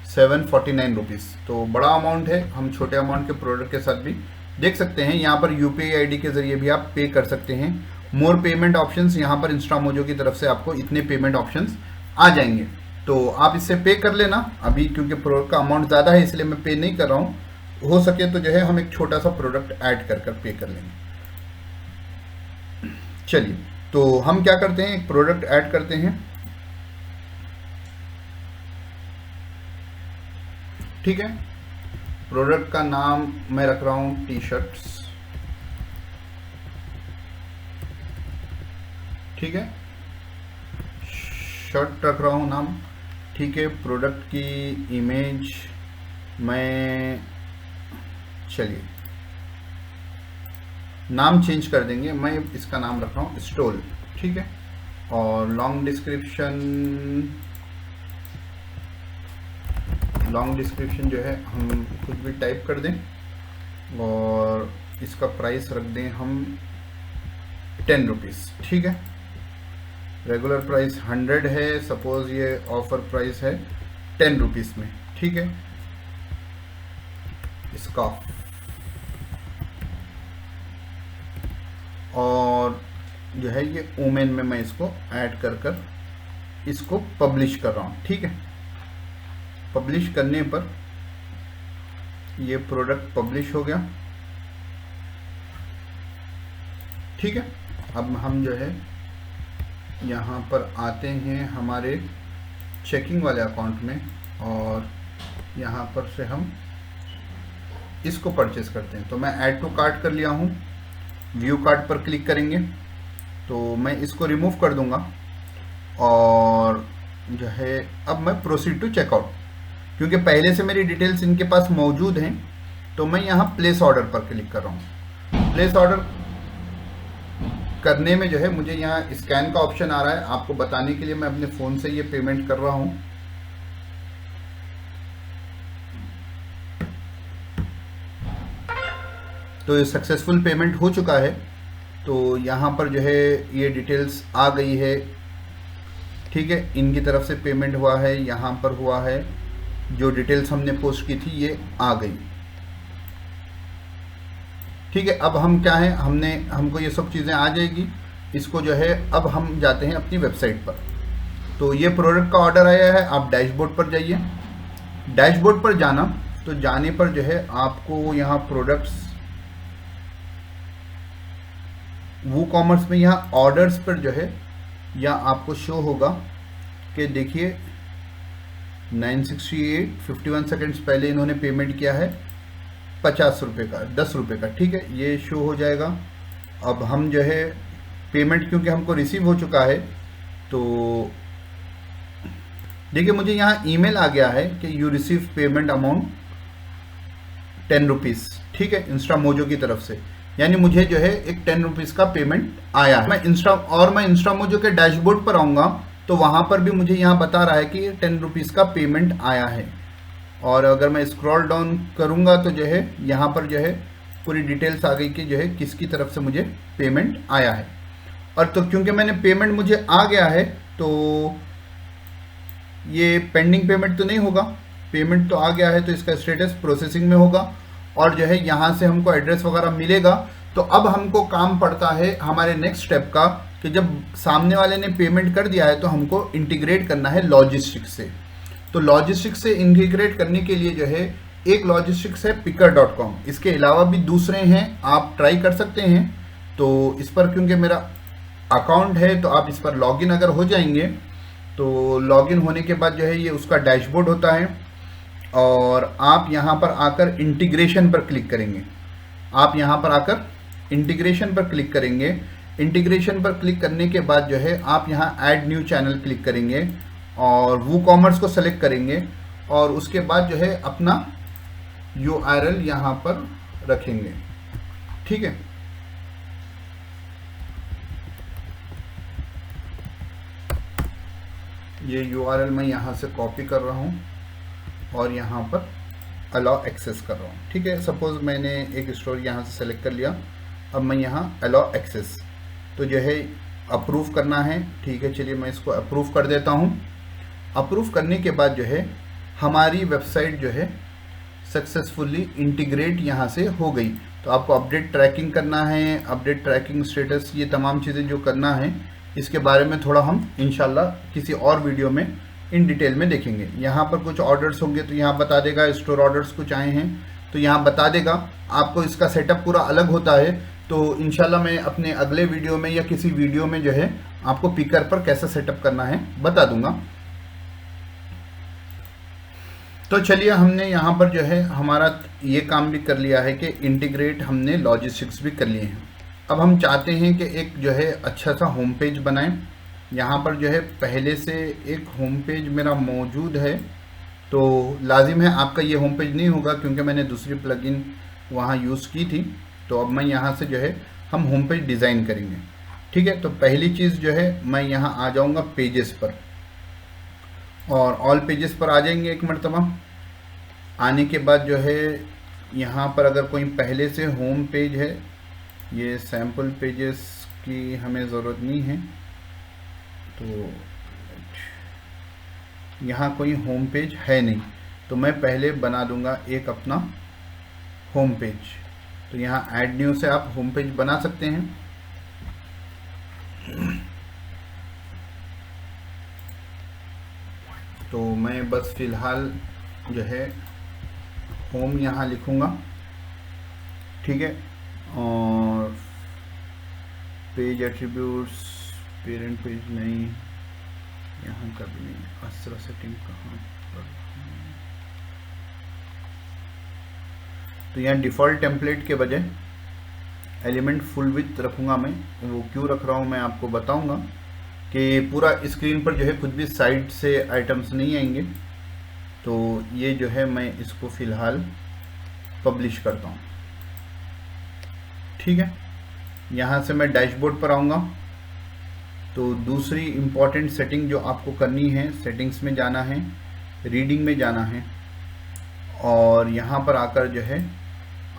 749 रुपीज़। तो बड़ा अमाउंट है, हम छोटे अमाउंट के प्रोडक्ट के साथ भी देख सकते हैं। यहाँ पर UPI ID के ज़रिए भी आप पे कर सकते हैं। मोर पेमेंट ऑप्शंस, यहाँ पर इंस्टामोजो की तरफ से आपको इतने पेमेंट ऑप्शंस आ जाएंगे, तो आप इससे पे कर लेना। अभी क्योंकि प्रोडक्ट का अमाउंट ज़्यादा है इसलिए मैं पे नहीं कर रहा हूँ। हो सके तो जो है हम एक छोटा सा प्रोडक्ट ऐड कर पे कर लेंगे। चलिए, तो हम क्या करते हैं, एक प्रोडक्ट ऐड करते हैं, ठीक है। प्रोडक्ट का नाम मैं रख रहा हूँ टी-शर्ट्स, ठीक है, शर्ट रख रहा हूँ नाम, ठीक है। प्रोडक्ट की इमेज मैं, चलिए नाम चेंज कर देंगे, मैं इसका नाम रख रहा हूँ स्टोल, ठीक है। और लॉन्ग डिस्क्रिप्शन जो है हम कुछ भी टाइप कर दें और इसका प्राइस रख दें हम 10 रुपीज़, ठीक है। रेगुलर प्राइस 100 है, सपोज ये ऑफर प्राइस है 10 रुपीज़ में, ठीक है। स्कार्फ, और जो है ये वुमेन में मैं इसको ऐड कर इसको पब्लिश कर रहा हूँ, ठीक है। पब्लिश करने पर ये प्रोडक्ट पब्लिश हो गया, ठीक है। अब हम जो है यहाँ पर आते हैं हमारे चेकिंग वाले अकाउंट में और यहाँ पर से हम इसको परचेस करते हैं। तो मैं ऐड टू कार्ट कर लिया हूँ, व्यू कार्ट पर क्लिक करेंगे तो मैं इसको रिमूव कर दूंगा और जो है अब मैं प्रोसीड टू चेकआउट, क्योंकि पहले से मेरी डिटेल्स इनके पास मौजूद हैं, तो मैं यहाँ प्लेस ऑर्डर पर क्लिक कर रहा हूँ। प्लेस ऑर्डर करने में जो है मुझे यहाँ स्कैन का ऑप्शन आ रहा है, आपको बताने के लिए मैं अपने फ़ोन से ये पेमेंट कर रहा हूँ। तो ये सक्सेसफुल पेमेंट हो चुका है, तो यहाँ पर जो है ये डिटेल्स आ गई है, ठीक है। इनकी तरफ से पेमेंट हुआ है, यहाँ पर हुआ है, जो डिटेल्स हमने पोस्ट की थी ये आ गई, ठीक है, अब हम क्या है, हमको ये सब चीज़ें आ जाएगी। इसको जो है अब हम जाते हैं अपनी वेबसाइट पर। तो ये प्रोडक्ट का ऑर्डर आया है, आप डैशबोर्ड पर जाइए। डैशबोर्ड पर जाना, तो जाने पर जो है आपको यहाँ प्रोडक्ट्स वूकॉमर्स में यहाँ ऑर्डर्स पर जो है यहाँ आपको शो होगा कि देखिए 968 51 सेकेंड्स पहले इन्होंने पेमेंट किया है 50 रुपये का, 10 रुपये का। ठीक है, ये शो हो जाएगा। अब हम जो है पेमेंट क्योंकि हमको रिसीव हो चुका है, तो देखिए मुझे यहाँ ईमेल आ गया है कि you receive payment amount 10 rupees. ठीक है, इंस्टामोजो की तरफ से, यानी मुझे जो है एक 10 रुपीज़ का पेमेंट आया है। मैं इंस्टामोजो के डैशबोर्ड पर आऊँगा तो वहाँ पर भी मुझे यहाँ बता रहा है कि 10 रुपीज़ का पेमेंट आया है। और अगर मैं स्क्रॉल डाउन करूँगा तो जो है यहाँ पर जो है पूरी डिटेल्स आ गई कि जो है किसकी तरफ से मुझे पेमेंट आया है। और तो क्योंकि मैंने पेमेंट मुझे आ गया है, तो ये पेंडिंग पेमेंट तो नहीं होगा, पेमेंट तो आ गया है, तो इसका स्टेटस प्रोसेसिंग में होगा। और जो है यहाँ से हमको एड्रेस वगैरह मिलेगा। तो अब हमको काम पड़ता है हमारे नेक्स्ट स्टेप का कि जब सामने वाले ने पेमेंट कर दिया है तो हमको इंटीग्रेट करना है लॉजिस्टिक्स से। तो लॉजिस्टिक्स से इंटीग्रेट करने के लिए जो है एक लॉजिस्टिक्स है picker.com, इसके अलावा भी दूसरे हैं, आप ट्राई कर सकते हैं। तो इस पर क्योंकि मेरा अकाउंट है तो आप इस पर लॉगिन अगर हो जाएंगे तो लॉगिन होने के बाद जो है ये उसका डैशबोर्ड होता है। और आप यहाँ पर आकर इंटीग्रेशन पर क्लिक करेंगे। आप यहाँ पर आकर इंटीग्रेशन पर क्लिक करेंगे। इंटीग्रेशन पर क्लिक करने के बाद जो है आप यहाँ ऐड न्यू चैनल क्लिक करेंगे और वूकॉमर्स को सेलेक्ट करेंगे। और उसके बाद जो है अपना URL यहाँ पर रखेंगे। ठीक है, ये URL मैं यहाँ से कॉपी कर रहा हूँ और यहाँ पर अलाउ एक्सेस कर रहा हूँ। ठीक है, सपोज मैंने एक स्टोर यहाँ से सेलेक्ट कर लिया, अब मैं यहाँ अलाउ एक्सेस, तो जो है अप्रूव करना है। ठीक है, चलिए मैं इसको अप्रूव कर देता हूँ। अप्रूव करने के बाद जो है हमारी वेबसाइट जो है सक्सेसफुली इंटीग्रेट यहाँ से हो गई। तो आपको अपडेट ट्रैकिंग करना है, अपडेट ट्रैकिंग स्टेटस, ये तमाम चीज़ें जो करना है इसके बारे में थोड़ा हम इंशाल्लाह किसी और वीडियो में इन डिटेल में देखेंगे। यहाँ पर कुछ ऑर्डर्स होंगे तो यहाँ बता देगा, स्टोर ऑर्डर्स कुछ आए हैं तो यहाँ बता देगा। आपको इसका सेटअप पूरा अलग होता है, तो इंशाल्लाह मैं अपने अगले वीडियो में या किसी वीडियो में जो है आपको पिकर पर कैसे सेटअप करना है बता दूंगा। तो चलिए हमने यहाँ पर जो है हमारा ये काम भी कर लिया है कि इंटीग्रेट हमने लॉजिस्टिक्स भी कर लिए हैं। अब हम चाहते हैं कि एक जो है अच्छा सा होम पेज बनाएं। यहाँ पर जो है पहले से एक होम पेज मेरा मौजूद है, तो लाजिम है आपका ये होम पेज नहीं होगा क्योंकि मैंने दूसरी प्लगइन वहाँ यूज़ की थी। तो अब मैं यहाँ से जो है हम होम पेज डिज़ाइन करेंगे। ठीक है, तो पहली चीज़ जो है मैं यहाँ आ जाऊँगा पेजेस पर और ऑल पेजेस पर आ जाएंगे एक मरतबा। आने के बाद जो है यहाँ पर अगर कोई पहले से होम पेज है, ये सैम्पल पेजेस की हमें ज़रूरत नहीं है, तो यहाँ कोई होम पेज है नहीं, तो मैं पहले बना दूंगा एक अपना होम पेज। तो यहाँ ऐड न्यू से आप होम पेज बना सकते हैं। तो मैं बस फ़िलहाल जो है होम यहाँ लिखूँगा। ठीक है, और पेज एट्रीब्यूट्स पेरेंट पेज नहीं, यहाँ का भी नहीं, असरा सेटिंग कहाँ पर, तो यहाँ डिफ़ॉल्ट टेम्पलेट के बजाय एलिमेंट फुल विड्थ रखूँगा मैं। वो क्यों रख रहा हूँ मैं आपको बताऊँगा कि पूरा स्क्रीन पर जो है कुछ भी साइड से आइटम्स नहीं आएंगे। तो ये जो है मैं इसको फ़िलहाल पब्लिश करता हूँ। ठीक है, यहाँ से मैं डैशबोर्ड पर आऊँगा। तो दूसरी इम्पॉर्टेंट सेटिंग जो आपको करनी है, सेटिंग्स में जाना है, रीडिंग में जाना है और यहाँ पर आकर जो है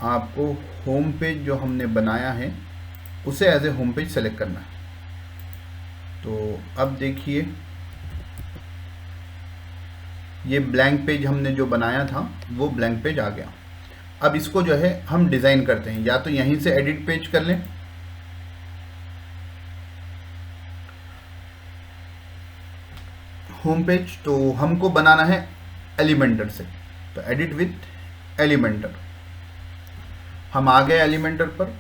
आपको होम पेज जो हमने बनाया है उसे as a home page select करना है। तो अब देखिए ये ब्लैंक पेज हमने जो बनाया था वो ब्लैंक पेज आ गया। अब इसको जो है हम डिज़ाइन करते हैं, या तो यहीं से एडिट पेज कर लें, होम पेज, तो हमको बनाना है एलिमेंटर से, तो एडिट विथ एलिमेंटर, हम आ गए एलिमेंटर पर।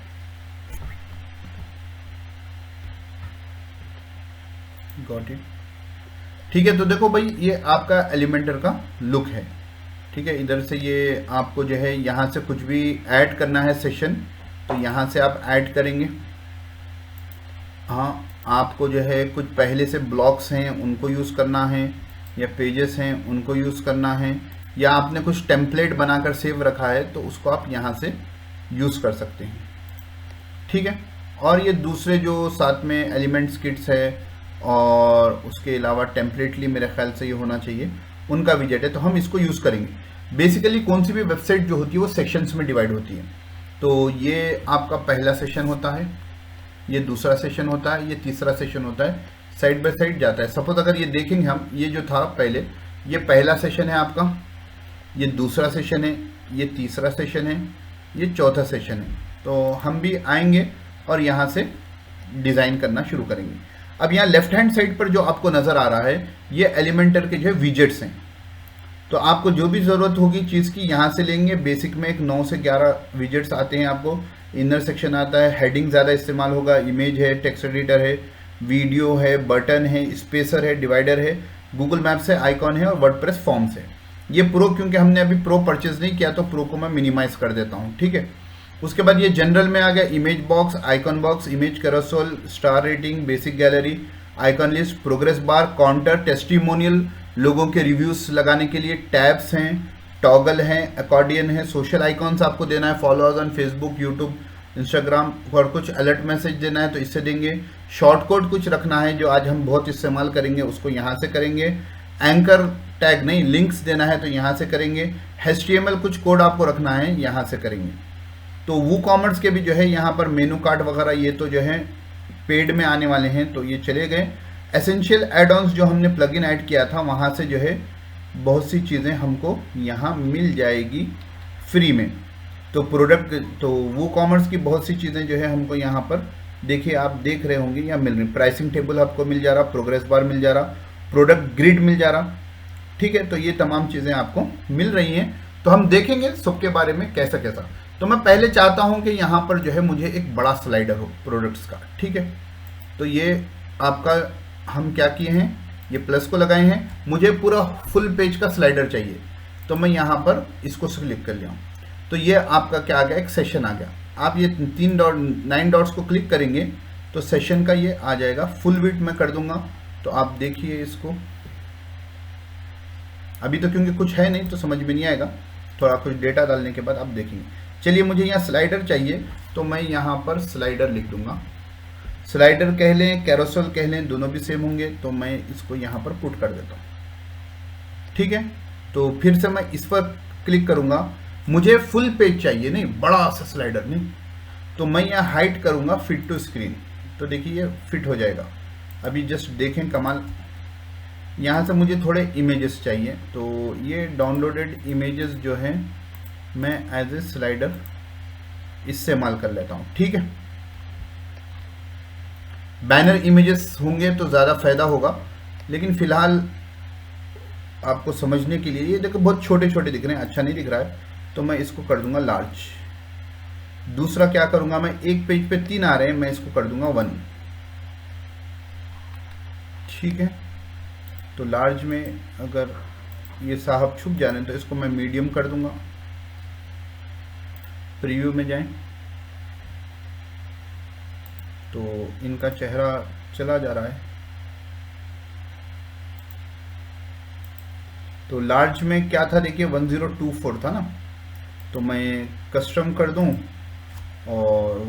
गॉट इट, ठीक है। तो देखो भाई ये आपका एलिमेंटर का लुक है, ठीक है। इधर से ये आपको जो है यहाँ से कुछ भी ऐड करना है सेशन, तो यहाँ से आप ऐड करेंगे। हाँ, आपको जो है कुछ पहले से ब्लॉक्स हैं उनको यूज़ करना है, या पेजेस हैं उनको यूज़ करना है, या आपने कुछ टेम्पलेट बनाकर सेव रखा है तो उसको आप यहाँ से यूज़ कर सकते हैं, ठीक है। और ये दूसरे जो साथ में एलिमेंट्स किट्स है और उसके अलावा टेम्पलेटली मेरे ख्याल से ये होना चाहिए, उनका विजेट है, तो हम इसको यूज़ करेंगे। बेसिकली कौन सी भी वेबसाइट जो होती है वो सेक्शंस में डिवाइड होती है, तो ये आपका पहला सेशन होता है, ये दूसरा सेशन होता है, ये तीसरा सेशन होता है, साइड बाय साइड जाता है। सपोज अगर ये देखेंगे हम, ये जो था पहले, ये पहला सेशन है आपका, ये दूसरा सेशन है, ये तीसरा सेशन है, ये चौथा सेशन है। तो हम भी आएंगे और यहाँ से डिज़ाइन करना शुरू करेंगे। अब यहाँ लेफ्ट हैंड साइड पर जो आपको नज़र आ रहा है, ये एलिमेंटर के जो है विजेट्स हैं, तो आपको जो भी ज़रूरत होगी चीज़ की यहाँ से लेंगे। बेसिक में एक 9 से 11 विजेट्स आते हैं, आपको इनर सेक्शन आता है, हेडिंग ज़्यादा इस्तेमाल होगा, इमेज है, टेक्स्ट एडिटर है, वीडियो है, बटन है, स्पेसर है, डिवाइडर है, गूगल मैप्स है, आइकॉन है और वर्डप्रेस फॉर्म्स है। ये प्रो, क्योंकि हमने अभी प्रो परचेज नहीं किया तो प्रो को मैं मिनिमाइज कर देता हूँ, ठीक है। उसके बाद ये जनरल में आ गया, image box, icon box, image carousel, star rating, basic gallery, icon list, progress bar, counter, testimonial, लोगों के रिव्यूज लगाने के लिए टैब्स हैं, टॉगल हैं, अकॉर्डियन है, सोशल आइकॉन्स आपको देना है, followers on Facebook, YouTube, Instagram, और कुछ अलर्ट मैसेज देना है तो इससे देंगे। शॉर्ट कोड कुछ रखना है जो आज हम बहुत इस्तेमाल करेंगे, उसको यहाँ से करेंगे। एंकर टैग नहीं, लिंक्स देना है तो यहाँ से करेंगे। HTML कुछ कोड आपको रखना है, यहाँ से करेंगे। तो वूकॉमर्स के भी जो है यहाँ पर मेनू कार्ड वगैरह ये तो जो है पेड में आने वाले हैं, तो ये चले गए। एसेंशियल एड ऑन्स जो हमने प्लगइन ऐड किया था, वहाँ से जो है बहुत सी चीज़ें हमको यहाँ मिल जाएगी फ्री में। तो प्रोडक्ट, तो वूकॉमर्स की बहुत सी चीज़ें जो है हमको यहाँ पर देखिए, आप देख रहे होंगे यहाँ मिल रही। प्राइसिंग टेबल आपको मिल जा रहा, प्रोग्रेस बार मिल जा रहा, प्रोडक्ट ग्रिड मिल जा रहा, ठीक है। तो ये तमाम चीज़ें आपको मिल रही हैं, तो हम देखेंगे सबके बारे में कैसा कैसा। तो मैं पहले चाहता हूं कि यहाँ पर जो है मुझे एक बड़ा स्लाइडर हो प्रोडक्ट्स का, ठीक है। तो ये आपका हम क्या किए हैं, ये प्लस को लगाए हैं, मुझे पूरा फुल पेज का स्लाइडर चाहिए, तो मैं यहाँ पर इसको क्लिक कर लिया हूँ। तो ये आपका क्या आ गया, एक सेशन आ गया। आप ये 9 डॉट्स को क्लिक करेंगे तो सेशन का ये आ जाएगा। फुल विड्थ मैं कर दूंगा, तो आप देखिए इसको। अभी तो क्योंकि कुछ है नहीं तो समझ में नहीं आएगा, थोड़ा कुछ डेटा डालने के बाद आप देखेंगे। चलिए, मुझे यहाँ स्लाइडर चाहिए तो मैं यहाँ पर स्लाइडर लिख दूंगा। स्लाइडर कह लें, कैरोसेल कह लें, दोनों भी सेम होंगे, तो मैं इसको यहाँ पर पुट कर देता हूँ, ठीक है। तो फिर से मैं इस पर क्लिक करूँगा, मुझे फुल पेज चाहिए, नहीं बड़ा सा स्लाइडर नहीं, तो मैं यहाँ हाइट करूँगा फिट टू स्क्रीन, तो देखिए ये फिट हो जाएगा। अभी जस्ट देखें कमाल। यहाँ से मुझे थोड़े इमेजेस चाहिए, तो ये डाउनलोडेड इमेजेस जो हैं मैं एज ए स्लाइडर इस्तेमाल कर लेता हूँ, ठीक है। बैनर इमेजेस होंगे तो ज़्यादा फायदा होगा, लेकिन फिलहाल आपको समझने के लिए, ये देखो बहुत छोटे छोटे दिख रहे हैं, अच्छा नहीं दिख रहा है, तो मैं इसको कर दूंगा लार्ज। दूसरा क्या करूंगा, मैं एक पेज पे 3 आ रहे हैं, मैं इसको कर दूंगा 1, ठीक है। तो लार्ज में अगर ये साहब छुप जा रहे हैं तो इसको मैं मीडियम कर दूंगा। प्रीव्यू में जाएं तो इनका चेहरा चला जा रहा है। तो लार्ज में क्या था, देखिए 1024 था ना, तो मैं कस्टम कर दूं और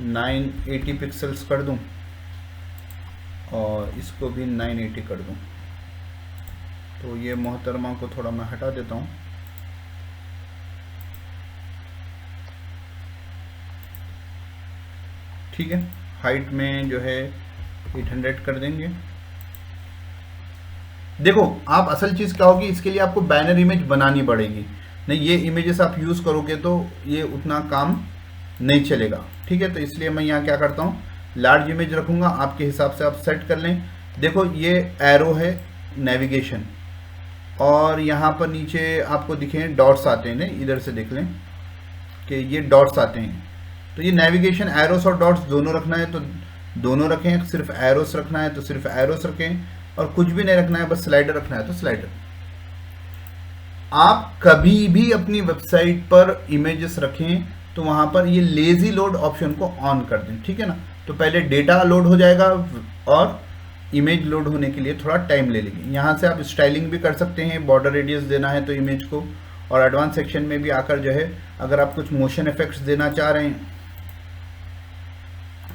980 पिक्सल्स कर दूं और इसको भी 980 कर दूं। तो ये मोहतरमा को थोड़ा मैं हटा देता हूं। ठीक है, हाइट में जो है 800 कर देंगे। देखो आप असल चीज़ क्या होगी, इसके लिए आपको बैनर इमेज बनानी पड़ेगी। नहीं, ये इमेजेस आप यूज़ करोगे तो ये उतना काम नहीं चलेगा, ठीक है। तो इसलिए मैं यहाँ क्या करता हूँ, लार्ज इमेज रखूँगा, आपके हिसाब से आप सेट कर लें। देखो ये एरो है नेविगेशन, और यहाँ पर नीचे आपको दिखे डॉट्स आते हैं, नहीं इधर से देख लें कि ये डॉट्स आते हैं। तो ये नेविगेशन एरोस और डॉट्स दोनों रखना है तो दोनों रखें, सिर्फ एरोस रखना है तो सिर्फ एरोस रखें, और कुछ भी नहीं रखना है, बस स्लाइडर रखना है तो स्लाइडर। आप कभी भी अपनी वेबसाइट पर इमेजेस रखें तो वहां पर ये लेजी लोड ऑप्शन को ऑन कर दें, ठीक है ना। तो पहले डेटा लोड हो जाएगा और इमेज लोड होने के लिए थोड़ा टाइम ले लेगी। यहाँ से आप स्टाइलिंग भी कर सकते हैं, बॉर्डर रेडियस देना है तो इमेज को, और एडवांस सेक्शन में भी आकर जो है अगर आप कुछ मोशन इफेक्ट्स देना चाह रहे हैं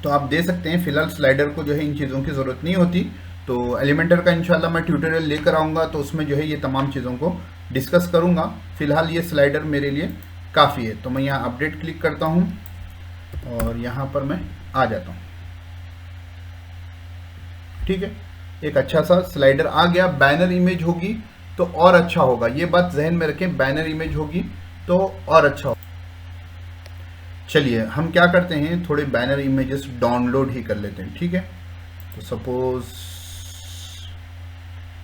तो आप दे सकते हैं। फिलहाल स्लाइडर को जो है इन चीज़ों की ज़रूरत नहीं होती, तो एलिमेंटर का इंशाल्लाह मैं ट्यूटोरियल लेकर आऊँगा तो उसमें जो है ये तमाम चीज़ों को डिस्कस करूँगा। फिलहाल ये स्लाइडर मेरे लिए काफ़ी है। तो मैं यहाँ अपडेट क्लिक करता हूँ और यहाँ पर मैं आ जाता हूँ, ठीक है। एक अच्छा सा स्लाइडर आ गया। बैनर इमेज होगी तो और अच्छा होगा, ये बात जहन में रखें, बैनर इमेज होगी तो और अच्छा होगा। चलिए हम क्या करते हैं, थोड़े बैनर इमेजेस डाउनलोड ही कर लेते हैं, ठीक है। तो सपोज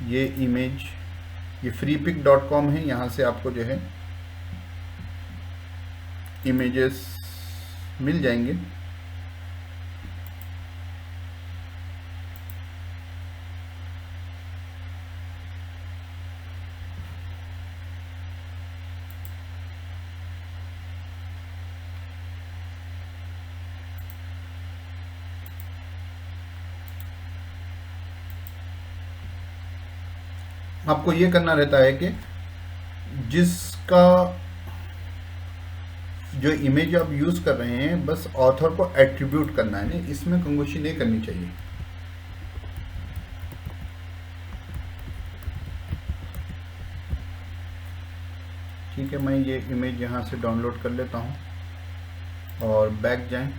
ये इमेज, ये freepik.com है, यहाँ से आपको जो है इमेजेस मिल जाएंगे। आपको ये करना रहता है कि जिसका जो इमेज आप यूज कर रहे हैं बस ऑथर को एट्रीब्यूट करना है, नहीं इसमें कंगोशी नहीं करनी चाहिए। ठीक है, मैं ये इमेज यहाँ से डाउनलोड कर लेता हूँ और बैक जाएं।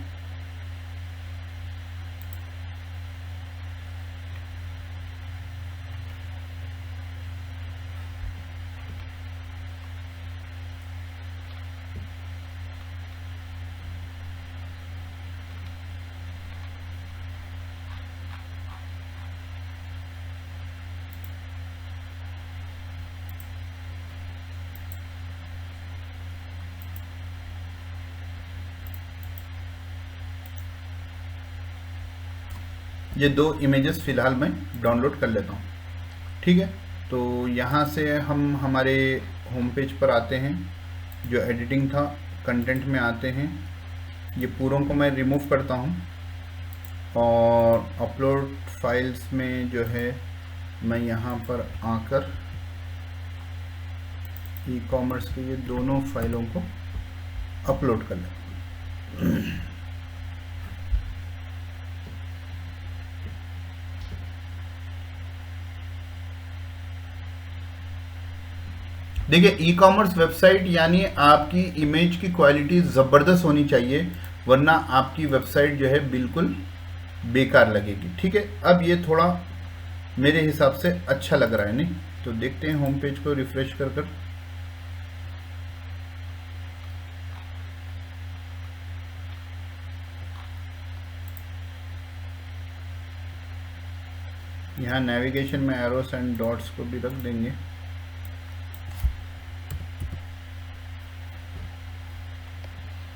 ये दो इमेजेस फ़िलहाल मैं डाउनलोड कर लेता हूँ, ठीक है। तो यहाँ से हम हमारे होम पेज पर आते हैं, जो एडिटिंग था कंटेंट में आते हैं। ये पूरों को मैं रिमूव करता हूँ और अपलोड फाइल्स में जो है मैं यहाँ पर आकर ई कॉमर्स के ये दोनों फाइलों को अपलोड कर लेता हूँ। देखिए ई कॉमर्स वेबसाइट यानी आपकी इमेज की क्वालिटी ज़बरदस्त होनी चाहिए, वरना आपकी वेबसाइट जो है बिल्कुल बेकार लगेगी, ठीक है। अब ये थोड़ा मेरे हिसाब से अच्छा लग रहा है, नहीं तो देखते हैं होम पेज को रिफ्रेश कर कर। यहाँ नेविगेशन में एरोस एंड डॉट्स को भी रख देंगे।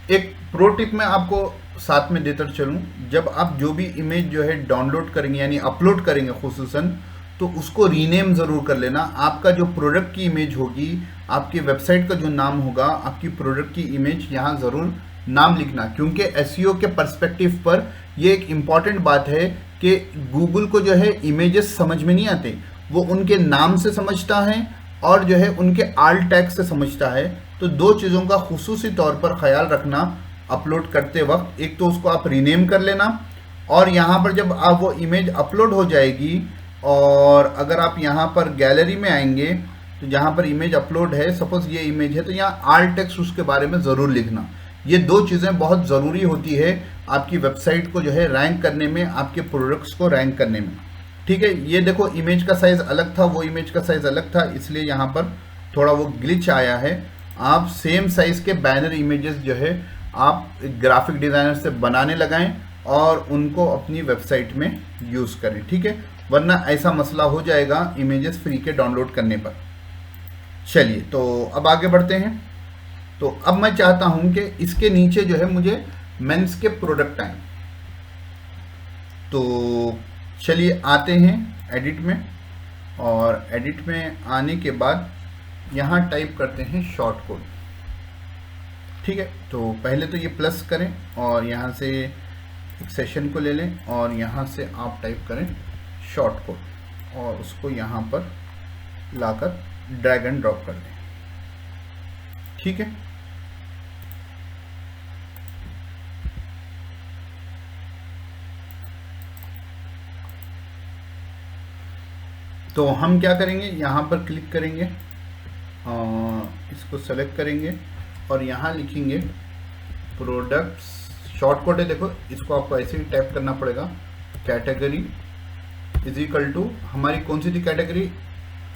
एक प्रो टिप मैं आपको साथ में देकर चलूं, जब आप जो भी इमेज जो है डाउनलोड करेंगे यानी अपलोड करेंगे खुसूसन, तो उसको रीनेम ज़रूर कर लेना। आपका जो प्रोडक्ट की इमेज होगी, आपकी वेबसाइट का जो नाम होगा, आपकी प्रोडक्ट की इमेज यहाँ ज़रूर नाम लिखना, क्योंकि एसईओ के पर्सपेक्टिव पर ये एक इम्पॉर्टेंट बात है कि गूगल को जो है इमेजेस समझ में नहीं आते, वो उनके नाम से समझता है और जो है उनके आल्ट टैग से समझता है। तो दो चीज़ों का खुसूसी तौर पर ख्याल रखना अपलोड करते वक्त, एक तो उसको आप रीनेम कर लेना, और यहाँ पर जब आप वो इमेज अपलोड हो जाएगी और अगर आप यहाँ पर गैलरी में आएंगे तो जहाँ पर इमेज अपलोड है, सपोज ये इमेज है, तो यहाँ आल्ट टेक्स्ट उसके बारे में ज़रूर लिखना। ये दो चीज़ें बहुत ज़रूरी होती है आपकी वेबसाइट को जो है रैंक करने में, आपके प्रोडक्ट्स को रैंक करने में, ठीक है। ये देखो इमेज का साइज़ अलग था, वो इमेज का साइज़ अलग था, इसलिए यहाँ पर थोड़ा वो ग्लिच आया है। आप सेम साइज़ के बैनर इमेजेस जो है आप ग्राफिक डिज़ाइनर से बनाने लगाएं और उनको अपनी वेबसाइट में यूज़ करें, ठीक है, वरना ऐसा मसला हो जाएगा इमेजेस फ्री के डाउनलोड करने पर। चलिए तो अब आगे बढ़ते हैं। तो अब मैं चाहता हूं कि इसके नीचे जो है मुझे मेंस के प्रोडक्ट आए। तो चलिए आते हैं एडिट में, और एडिट में आने के बाद यहाँ टाइप करते हैं शॉर्ट कोड, ठीक है। तो पहले तो ये प्लस करें और यहाँ से एक सेशन को ले लें और यहाँ से आप टाइप करें शॉर्ट कोड और उसको यहाँ पर लाकर ड्रैग एंड ड्रॉप कर दें, ठीक है। तो हम क्या करेंगे, यहाँ पर क्लिक करेंगे, इसको सेलेक्ट करेंगे और यहाँ लिखेंगे प्रोडक्ट्स, शॉर्ट कोड है देखो, इसको आपको ऐसे ही टाइप करना पड़ेगा, कैटेगरी इज इक्वल टू हमारी कौन सी थी कैटेगरी,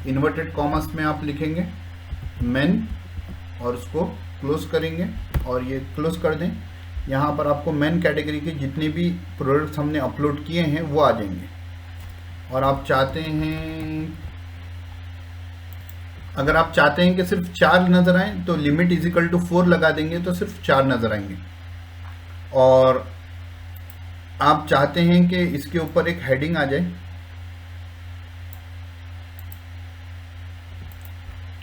इन्वर्टेड कॉमर्स में आप लिखेंगे मेन और उसको क्लोज करेंगे और ये क्लोज कर दें। यहाँ पर आपको मेन कैटेगरी के जितने भी प्रोडक्ट्स हमने अपलोड किए हैं वो आ जाएंगे। और आप चाहते हैं, अगर आप चाहते हैं कि सिर्फ 4 नज़र आए तो लिमिट इज इक्वल टू 4 लगा देंगे तो सिर्फ 4 नज़र आएंगे। और आप चाहते हैं कि इसके ऊपर एक हेडिंग आ जाए,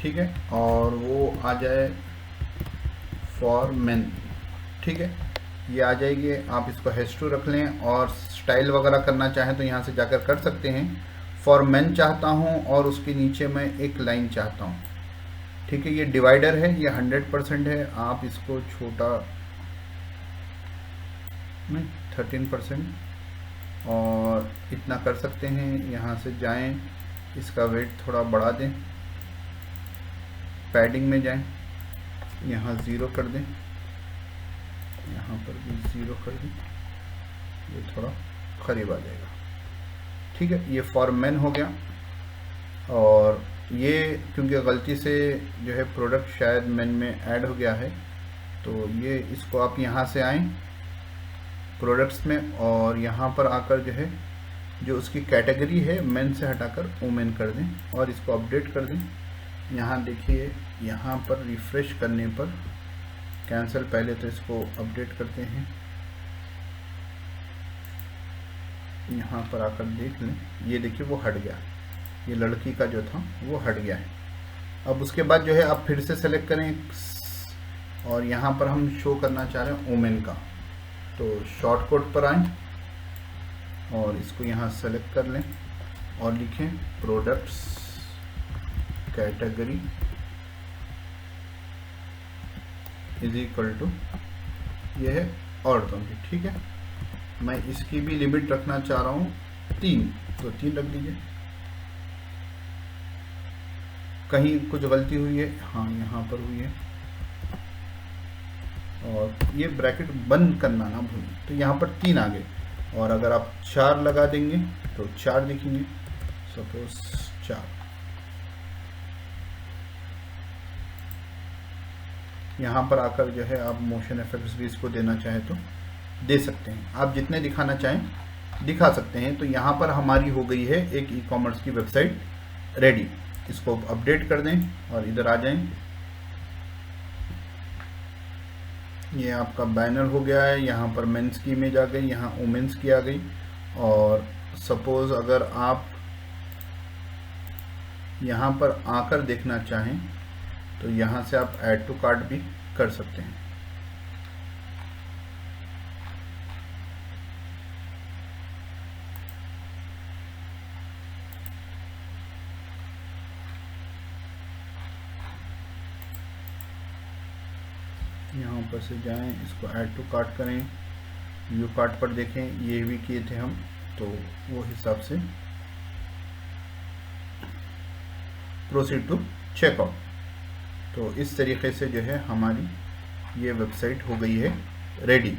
ठीक है, और वो आ जाए फॉर मेन, ठीक है, ये आ जाएगी। आप इसको हैश टू रख लें और स्टाइल वगैरह करना चाहें तो यहाँ से जाकर कर सकते हैं। फॉर मेन चाहता हूँ और उसके नीचे मैं एक लाइन चाहता हूँ, ठीक है। ये डिवाइडर है, ये 100% है, आप इसको छोटा में 13% और इतना कर सकते हैं। यहाँ से जाएं, इसका वेट थोड़ा बढ़ा दें, पैडिंग में जाएं, यहाँ 0 कर दें, यहाँ पर भी 0 कर दें, ये थोड़ा करीब आ जाएगा, ठीक है। ये फॉर मेन हो गया। और ये क्योंकि गलती से जो है प्रोडक्ट शायद मेन में ऐड हो गया है, तो ये इसको आप यहाँ से आएँ प्रोडक्ट्स में और यहाँ पर आकर जो है जो उसकी कैटेगरी है मेन से हटाकर वुमेन कर दें और इसको अपडेट कर दें। यहाँ देखिए, यहाँ पर रिफ़्रेश करने पर कैंसिल, पहले तो इसको अपडेट करते हैं, यहाँ पर आकर देख लें, ये देखिए वो हट गया, ये लड़की का जो था वो हट गया है। अब उसके बाद जो है आप फिर से सेलेक्ट करें और यहाँ पर हम शो करना चाह रहे हैं वुमेन का, तो शॉर्ट कोड पर आएँ और इसको यहाँ सेलेक्ट कर लें और लिखें products category is equal to, ये है औरतों की, ठीक है। मैं इसकी भी लिमिट रखना चाह रहा हूँ 3, तो 3 रख दीजिए। कहीं कुछ गलती हुई है, हाँ यहाँ पर हुई है, और ये ब्रैकेट बंद करना ना भूलें, तो यहाँ पर 3 आ गए। और अगर आप 4 लगा देंगे तो 4 दिखेंगे, सपोज 4। यहाँ पर आकर जो है आप मोशन इफेक्ट्स भी इसको देना चाहें तो दे सकते हैं, आप जितने दिखाना चाहें दिखा सकते हैं। तो यहाँ पर हमारी हो गई है एक ई कॉमर्स की वेबसाइट रेडी। इसको अपडेट कर दें और इधर आ जाएं, ये आपका बैनर हो गया है। यहाँ पर मेंस की इमेज आ गई, यहाँ वुमेन्स की आ गई। और सपोज अगर आप यहाँ पर आकर देखना चाहें तो यहाँ से आप ऐड टू कार्ट भी कर सकते हैं। यहाँ पर से जाएं, इसको ऐड टू कार्ट करें, व्यू कार्ट पर देखें, ये भी किए थे हम, तो वो हिसाब से प्रोसीड टू चेकआउट। तो इस तरीके से जो है हमारी ये वेबसाइट हो गई है रेडी।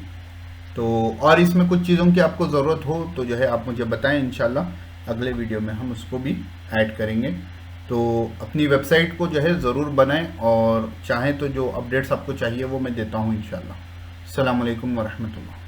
तो और इसमें कुछ चीज़ों की आपको ज़रूरत हो तो जो है आप मुझे बताएं, इंशाल्लाह अगले वीडियो में हम उसको भी ऐड करेंगे। तो अपनी वेबसाइट को जो है ज़रूर बनाएं, और चाहें तो जो अपडेट्स आपको चाहिए वो मैं देता हूँ इंशाल्लाह। अस्सलाम वालेकुम वरहमतुल्लाह।